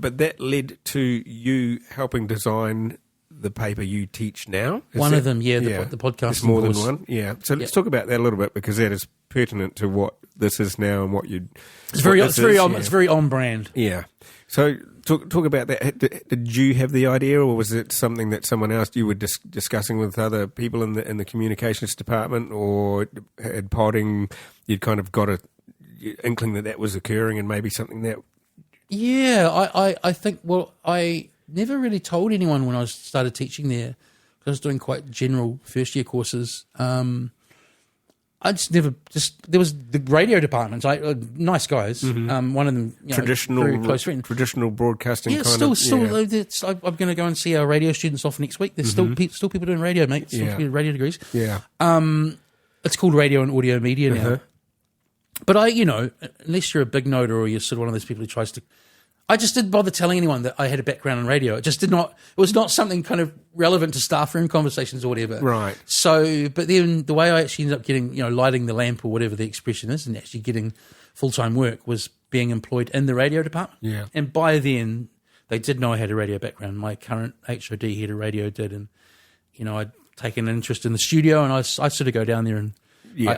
But that led to you helping design the paper you teach now? One of them, the podcasting It's more course. than one, yeah. So let's talk about that a little bit, because that is pertinent to what this is now and what you... It's very on brand. Yeah. So talk about that. Did you have the idea, or was it something that someone else you were discussing with other people in the communications department, or at Podding you'd kind of got a inkling that was occurring and maybe something that... Yeah, I think, well, I never really told anyone when I started teaching there, because I was doing quite general first-year courses. I just never there was the radio departments, nice guys. Mm-hmm. One of them, very close friend. Traditional broadcasting. Yeah, still. I'm going to go and see our radio students off next week. There's still people doing radio, mate. Still people with radio degrees. Yeah. It's called radio and audio media now. But unless you're a big noter or you're sort of one of those people who tries to, I just didn't bother telling anyone that I had a background in radio. It was not something kind of relevant to staff room conversations or whatever. Right. So, but then the way I actually ended up getting, lighting the lamp or whatever the expression is, and actually getting full-time work was being employed in the radio department. Yeah. And by then, they did know I had a radio background. My current HOD head of radio did, and, I'd taken an interest in the studio, and I sort of go down there and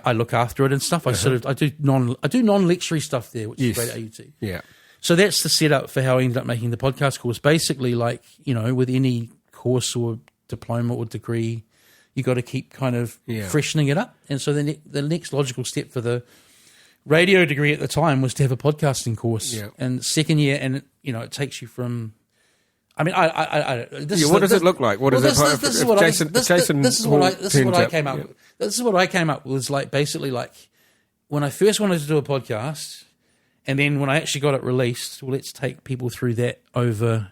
I look after it and stuff. I do non-lecture stuff there, which is great at AUT. Yeah. So that's the setup for how I ended up making the podcast course. Basically, with any course or diploma or degree, you got to keep kind of freshening it up. And so the next logical step for the radio degree at the time was to have a podcasting course. Yeah. And second year, and it takes you from. I mean, what does it look like? What is it? This is what I came up with. This is what I came up with. Was basically when I first wanted to do a podcast. And then when I actually got it released, let's take people through that over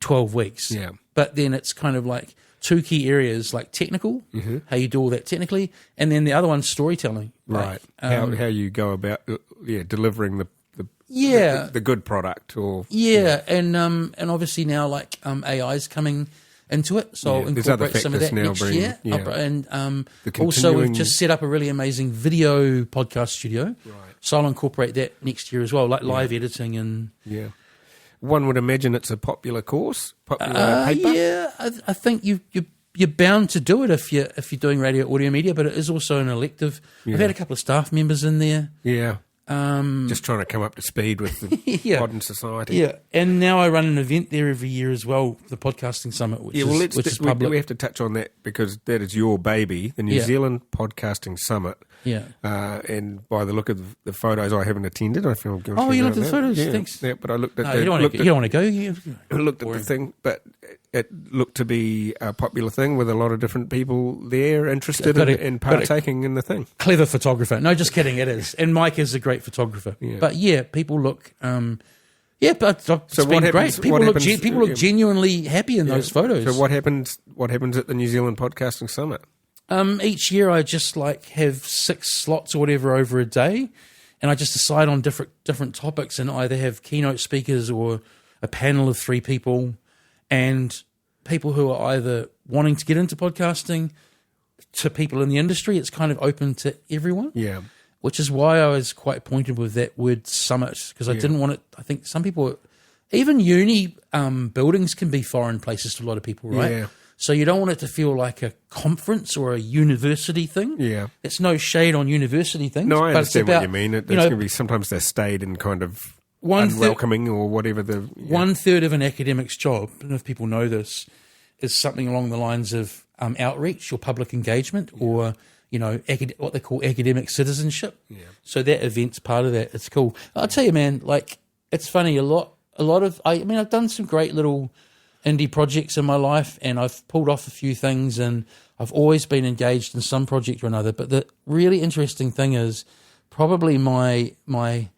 12 weeks. Yeah. But then it's kind of like two key areas, like technical, how you do all that technically, and then the other one's storytelling. Right. How you go about delivering the good product. And obviously now AI's coming into it, so I'll incorporate some of that next year. And also we've just set up a really amazing video podcast studio. Right. So I'll incorporate that next year as well, like live editing and... Yeah. One would imagine it's a popular course, popular paper? Yeah, I think you're bound to do it if you're doing radio audio media, but it is also an elective. Yeah. I've had a couple of staff members in there. Yeah. Just trying to come up to speed with the modern society. Yeah, and now I run an event there every year as well, the Podcasting Summit, which is public. We have to touch on that because that is your baby, the New Zealand Podcasting Summit. Yeah. And by the look of the photos, I haven't attended. I feel guilty. Oh, you looked at the photos? Yeah. Thanks. Yeah, but I looked at you don't want to go. I looked at the thing, but it looked to be a popular thing with a lot of different people there interested in partaking in the thing. Clever photographer. No, just kidding, it is. And Mike is a great photographer. Yeah. But people look... but it's been great. People look genuinely happy in those photos. So what happens at the New Zealand Podcasting Summit? Each year I just have 6 slots or whatever over a day, and I just decide on different topics and either have keynote speakers or a panel of 3 people and people who are either wanting to get into podcasting to people in the industry. It's kind of open to everyone. Yeah. Which is why I was quite pointed with that word summit, because I didn't want it. I think some people, even uni buildings can be foreign places to a lot of people, right? Yeah. So you don't want it to feel like a conference or a university thing. Yeah. It's no shade on university things. No, I understand what you mean. It's going to be sometimes they're stayed in kind of unwelcoming or whatever. 1/3 of an academic's job, and if people know this, is something along the lines of outreach or public engagement or... what they call academic citizenship. Yeah. So that event's part of that. It's cool. I'll tell you, man, it's funny, a lot of, I've done some great little indie projects in my life and I've pulled off a few things and I've always been engaged in some project or another. But the really interesting thing is probably my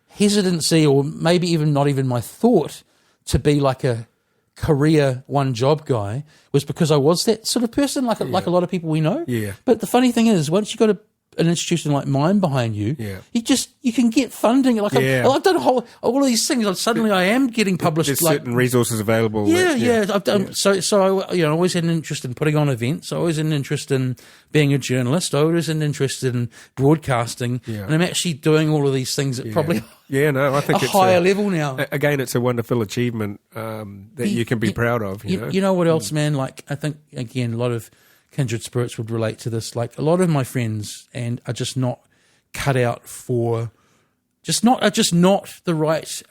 hesitancy, or maybe even not even my thought to be like a career one job guy, was because I was that sort of person, like a lot of people we know. Yeah. But the funny thing is, once you got an institution like mine behind you, Yeah. you can get funding. Like Yeah. I've done all of these things. Suddenly I am getting published. There's like certain resources available. yeah. I've done so. I always had an interest in putting on events. I always had an interest in being a journalist. I always had an interest in broadcasting, and I'm actually doing all of these things at probably I think a it's higher level now. Again, it's a wonderful achievement that you can be proud of. You know what else, man? Like I think again, a lot of kindred spirits would relate to this. Like a lot of my friends and are just not cut out for, just not the right.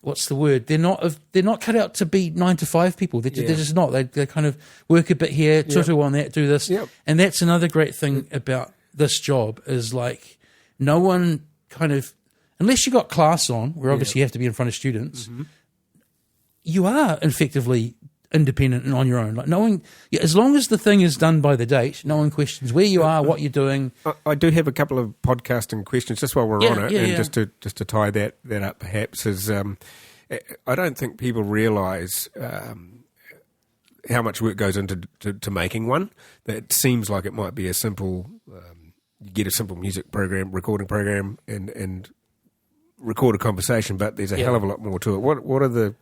What's the word? They're not cut out to be 9 to 5 people. They're just not. They kind of work a bit here, tutu on that, do this, and that's another great thing about this job is like no one kind of, unless you got class on, where obviously you have to be in front of students, you are effectively independent and on your own. Like knowing, as long as the thing is done by the date, no one questions where you are, what you're doing. I do have a couple of podcasting questions just while we're on it, and just to tie that up, perhaps is I don't think people realise how much work goes into to making one. That seems like it might be a simple. You get a simple music program, recording program, and record a conversation, but there's a hell of a lot more to it. What are the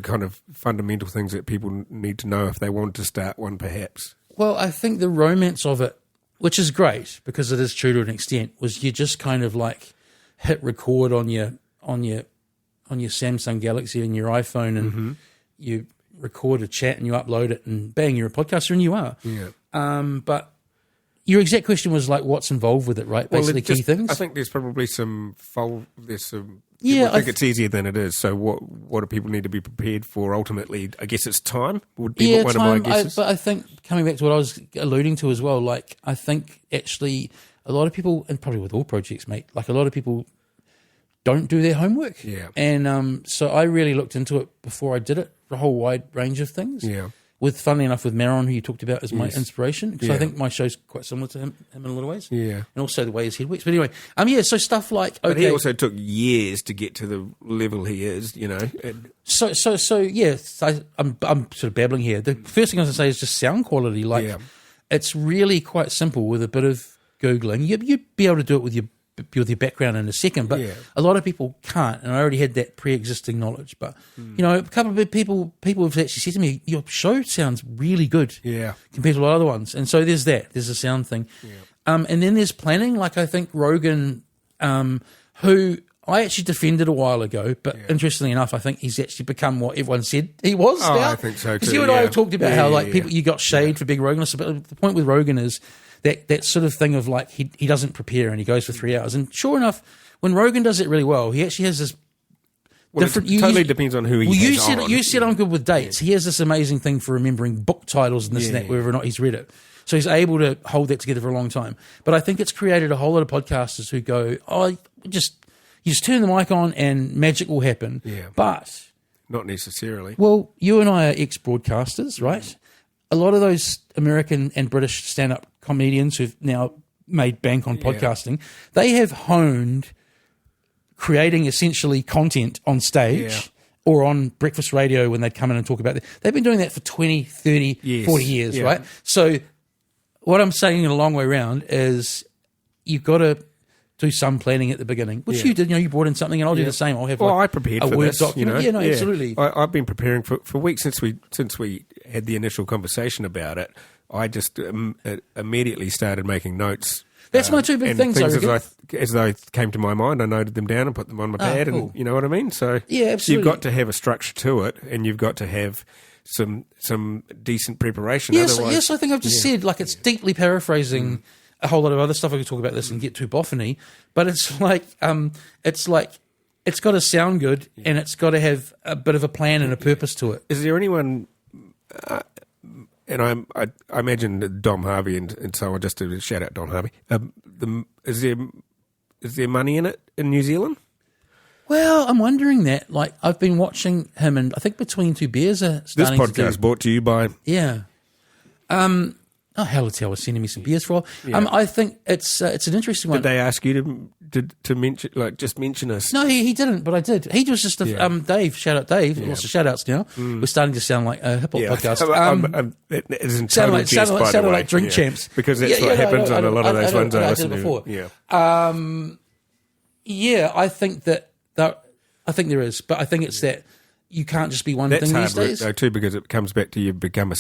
kind of fundamental things that people need to know if they want to start one, perhaps? Well, I think the romance of it, which is great because it is true to an extent, was you just kind of like hit record on your Samsung Galaxy and your iPhone, and you record a chat and you upload it, and bang, you're a podcaster, and you are. Yeah. But your exact question was like, what's involved with it, right? Basically, key things. I think there's probably there's some. I think it's easier than it is. So what do people need to be prepared for? Ultimately, I guess it's time would be one of my guesses. But I think coming back to what I was alluding to as well, like I think actually a lot of people, and probably with all projects, mate, like a lot of people don't do their homework. Yeah. And so I really looked into it before I did it, a whole wide range of things. Yeah. Funnily enough, with Maron, who you talked about as my inspiration, because I think my show's quite similar to him in a lot of ways. Yeah. And also the way his head works. But anyway, so stuff like, okay. But he also took years to get to the level he is, And So I'm sort of babbling here. The first thing I was going to say is just sound quality. Like, it's really quite simple with a bit of Googling. You'd be able to do it with your background in a second, but a lot of people can't, and I already had that pre-existing knowledge. But a couple of people have actually said to me, "Your show sounds really good, compared to a lot of other ones." And so there's a sound thing, and then there's planning. Like I think Rogan, who I actually defended a while ago, but interestingly enough, I think he's actually become what everyone said he was. Oh, now. I think so too. Because you and I have talked about how people you got shade for being Rogan, but the point with Rogan is that sort of thing of like he doesn't prepare and he goes for 3 hours. And sure enough, when Rogan does it really well, he actually has this different. It totally depends on who he has on. You said I'm good with dates. He has this amazing thing for remembering book titles and this and that, whether or not he's read it. So he's able to hold that together for a long time. But I think it's created a whole lot of podcasters who go, you just turn the mic on and magic will happen. Yeah. But not necessarily. Well, you and I are ex-broadcasters, right? A lot of those American and British stand-up comedians who've now made bank on podcasting, they have honed creating essentially content on stage or on breakfast radio when they'd come in and talk about it. They've been doing that for 20, 30, 40 years, right? So what I'm saying in a long way around is you've got to do some planning at the beginning, which you did. You brought in something, and I'll do the same. I'll have I prepared a for Word this, document. Absolutely. I've been preparing for weeks since we had the initial conversation about it. I just immediately started making notes. That's my two big things. As they came to my mind, I noted them down and put them on my pad, cool. and you know what I mean. So absolutely. You've got to have a structure to it, and you've got to have some decent preparation. Yes, Otherwise, I think I've just said it's deeply paraphrasing a whole lot of other stuff. I could talk about this and get too boffiny, but it's like it's got to sound good and it's got to have a bit of a plan and a purpose to it. Is there anyone? And I imagine Dom Harvey and so on. Just to shout out Dom Harvey. Is there money in it in New Zealand? Well, I'm wondering that. Like I've been watching him, and I think Between Two Bears are starting. This podcast brought to you by Oh, Hallertau was sending me some beers for a while. I think it's an interesting one. Did they ask you to mention, just mention us? No, he didn't, but I did. He was just Dave. Shout out Dave. Lots of shout outs now. We're starting to sound like a hip hop podcast. It isn't totally jest, by the sounded way. like Drink Champs. Because that's what happens on a lot of those ones I listen to. Before. Yeah. I think I think there is, but I think it's that you can't just be one That's thing hard these days. though, too, because it comes back to you become a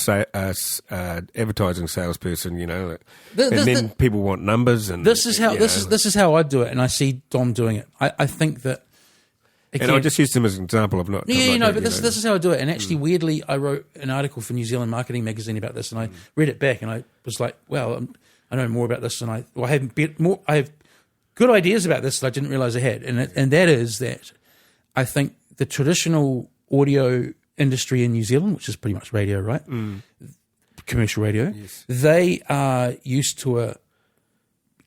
advertising salesperson, and then people want numbers. And this is how I do it, and I see Dom doing it. I think that. And I just used him as an example of not. But this is how I do it. And actually, weirdly, I wrote an article for New Zealand Marketing Magazine about this, and I read it back, and I was like, well, I know more about this than I have good ideas about this that I didn't realize I had, and that is that I think the traditional audio industry in New Zealand, which is pretty much radio, right? Commercial radio, they are used to a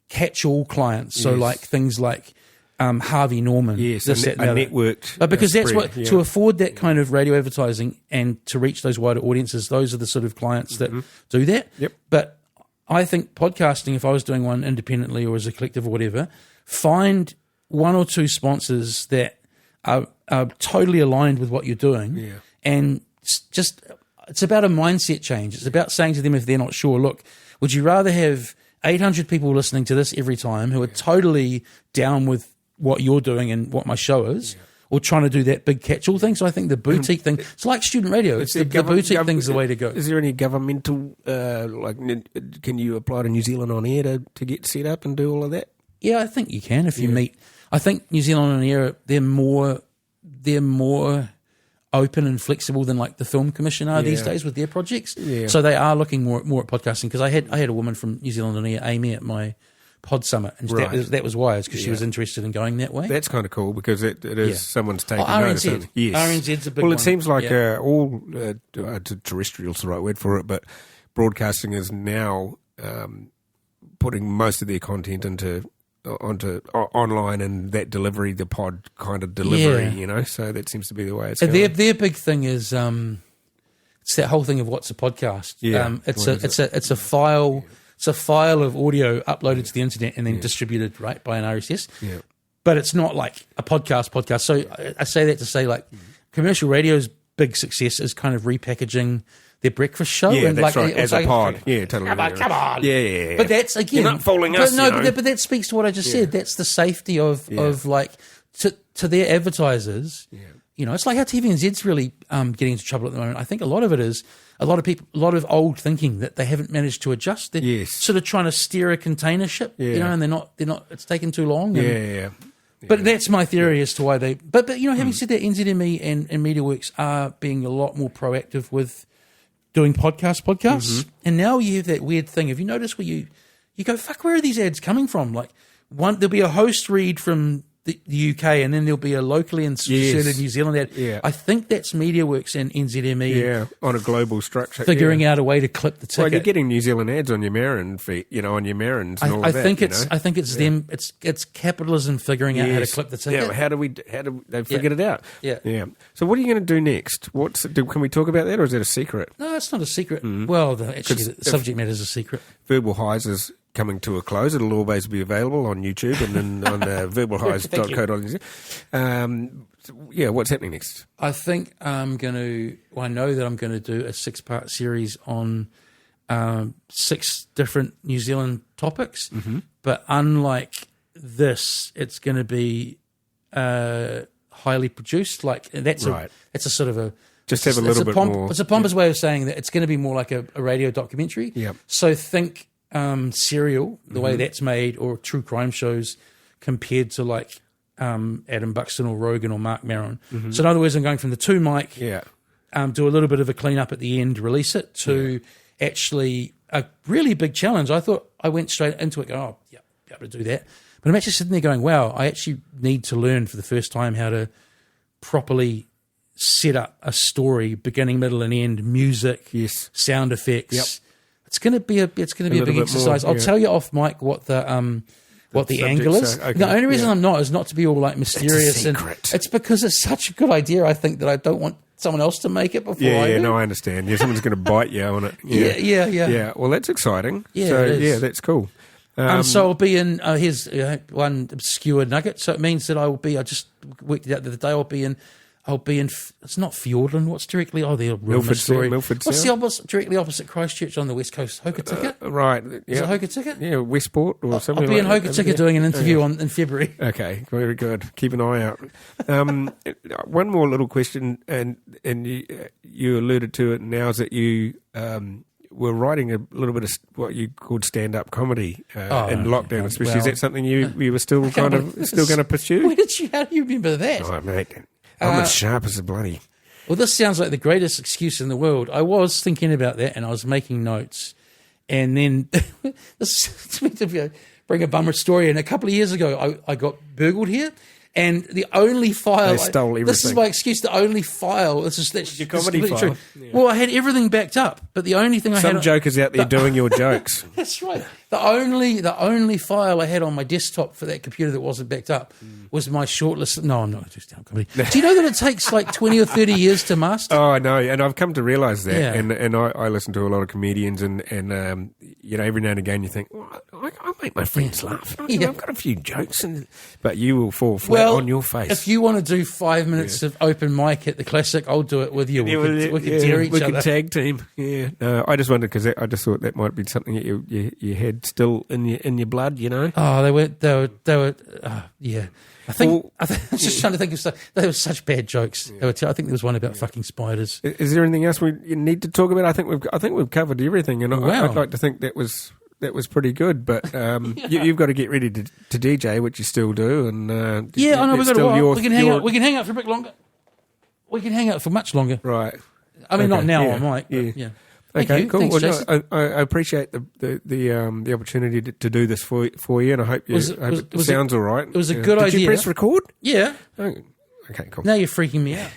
catch-all clients. So like things like Harvey Norman, this, that, and the networked. But because that's what to afford that kind of radio advertising and to reach those wider audiences, those are the sort of clients that do that. Yep. But I think podcasting, if I was doing one independently or as a collective or whatever, find one or two sponsors that are totally aligned with what you're doing, and it's about a mindset change. It's about saying to them, if they're not sure, look, would you rather have 800 people listening to this every time who are totally down with what you're doing and what my show is, or trying to do that big catch-all thing? So I think the boutique thing, it's like student radio. It's the boutique thing's the way to go. Is there any governmental, can you apply to New Zealand On Air to get set up and do all of that? Yeah, I think you can if you meet. I think New Zealand On Air, they're more open and flexible than like the Film Commission are these days with their projects. Yeah. So they are looking more at podcasting, because I had a woman from New Zealand On Air, Amy, at my pod summit, and that was why, because she was interested in going that way. That's kind of cool, because it is someone's taking notice. RNZ. Yes. RNZ's a big one. Well, it seems like all terrestrial's the right word for it, but broadcasting is now putting most of their content onto online, and that delivery, the pod kind of delivery, so that seems to be the way it's going. Their big thing is it's that whole thing of what's a podcast. It's a file. It's a file of audio uploaded to the internet and then distributed by an RSS. Yeah. But it's not like a podcast. So I say that to say, like, commercial radio's big success is kind of repackaging their breakfast show. Yeah, and that's like, right. As a pod. Yeah, totally. Come on. Yeah. But that's, again... You're not fooling us, but that speaks to what I just said. That's the safety of like, to their advertisers. Yeah. It's like how TVNZ's really getting into trouble at the moment. I think a lot of it is a lot of old thinking that they haven't managed to adjust. They're sort of trying to steer a container ship, and they're not. It's taken too long. But that's my theory as to why they. But having said that, NZME and MediaWorks are being a lot more proactive with doing podcasts, and now you have that weird thing. Have you noticed where you go, fuck, where are these ads coming from? Like, there'll be a host read from the UK, and then there'll be a locally inserted New Zealand ad. Yeah. I think that's MediaWorks and NZME. Yeah, on a global structure. Figuring out a way to clip the ticket. Well, you're getting New Zealand ads on your Marin feed, on your Marins and all I that. I think it's them. It's capitalism figuring out how to clip the ticket. Yeah, how do they figured it out? Yeah. So what are you going to do next? Can we talk about that, or is that a secret? No, it's not a secret. Well, the subject matter is a secret. Verbal Highs is coming to a close. It'll always be available on YouTube and then on verbalhighs.co.nz. What's happening next? I think I know that I'm going to do a 6-part series on 6 different New Zealand topics, but unlike this, it's going to be highly produced. Like that's a sort of a just have a little bit more. It's a pompous way of saying that it's going to be more like a radio documentary. Yeah. So think Serial, the way that's made, or true crime shows compared to like Adam Buxton or Rogan or Mark Maron. So in other words, I'm going from the 2 mic, do a little bit of a clean up at the end, release it, to actually a really big challenge. I thought I went straight into it going, be able to do that. But I'm actually sitting there going, wow, I actually need to learn for the first time how to properly set up a story, beginning, middle and end, music, sound effects. Yep. It's going to be a big exercise. I'll tell you off mic what the angle is. Okay. The only reason I'm not is not to be all like mysterious, and it's because it's such a good idea. I think that I don't want someone else to make it before Yeah, I do. no, I understand. Yeah, someone's going to bite you on it. Yeah. Yeah, well, that's exciting. Yeah, so, it is. yeah, that's cool. So I'll be in, here's one obscure nugget. So it means that I just worked it out the other day, I'll be in, it's not Fiordland, what's directly, the Milford story. Milford What's Sound? the opposite, directly opposite Christchurch on the west coast? Hokitika? Right. Is Yeah. it Hokitika? Yeah, Westport or something I'll be in like that. Hokitika doing an interview in February. Okay, very good. Keep an eye out. One more little question, and you alluded to it now, is that you were writing a little bit of what you called stand-up comedy in lockdown, especially. Is that something you were still still going to pursue? How do you remember that? Oh, mate, I'm as sharp as a bloody. Well, this sounds like the greatest excuse in the world. I was thinking about that, and I was making notes, and then this is meant to bring a bummer story. And a couple of years ago, I got burgled here, and the only file They stole everything. This is my excuse. The only file. That's your comedy completely file. true. Yeah. Well, I had everything backed up, but the only thing I had Some jokers out there doing your jokes. That's right. The only file I had on my desktop for that computer that wasn't backed up was my shortlist. No, I'm not just down comedy. Do you know that it takes like 20 or 30 years to master? Oh, I know, and I've come to realise that. Yeah. And I listen to a lot of comedians, and every now and again you think, well, I make my friends laugh. Yeah. I've got a few jokes, but you will fall flat on your face. If you want to do 5 minutes of open mic at the Classic, I'll do it with you. We could dare each we other. could tag team. Yeah, no, I just wondered because I just thought that might be something that you had still in your blood, you know. Oh, they were. Yeah. I think I was just trying to think of stuff. They were such bad jokes. Yeah. I think there was one about fucking spiders. Is there anything else you need to talk about? I think we've covered everything, and Wow. I'd like to think that was pretty good. But you've got to get ready to DJ, which you still do, and I know we've got a while. We can hang out. We can hang out for a bit longer. We can hang out for much longer. Right. I mean, not now. Yeah. I might. But yeah. Thank Okay, you. cool. Thanks, Well, Jason. no, I appreciate the opportunity to do this for you, and I hope it sounds all right. It was a good Did idea. you press record? Yeah. Oh, okay, cool. Now you're freaking me out.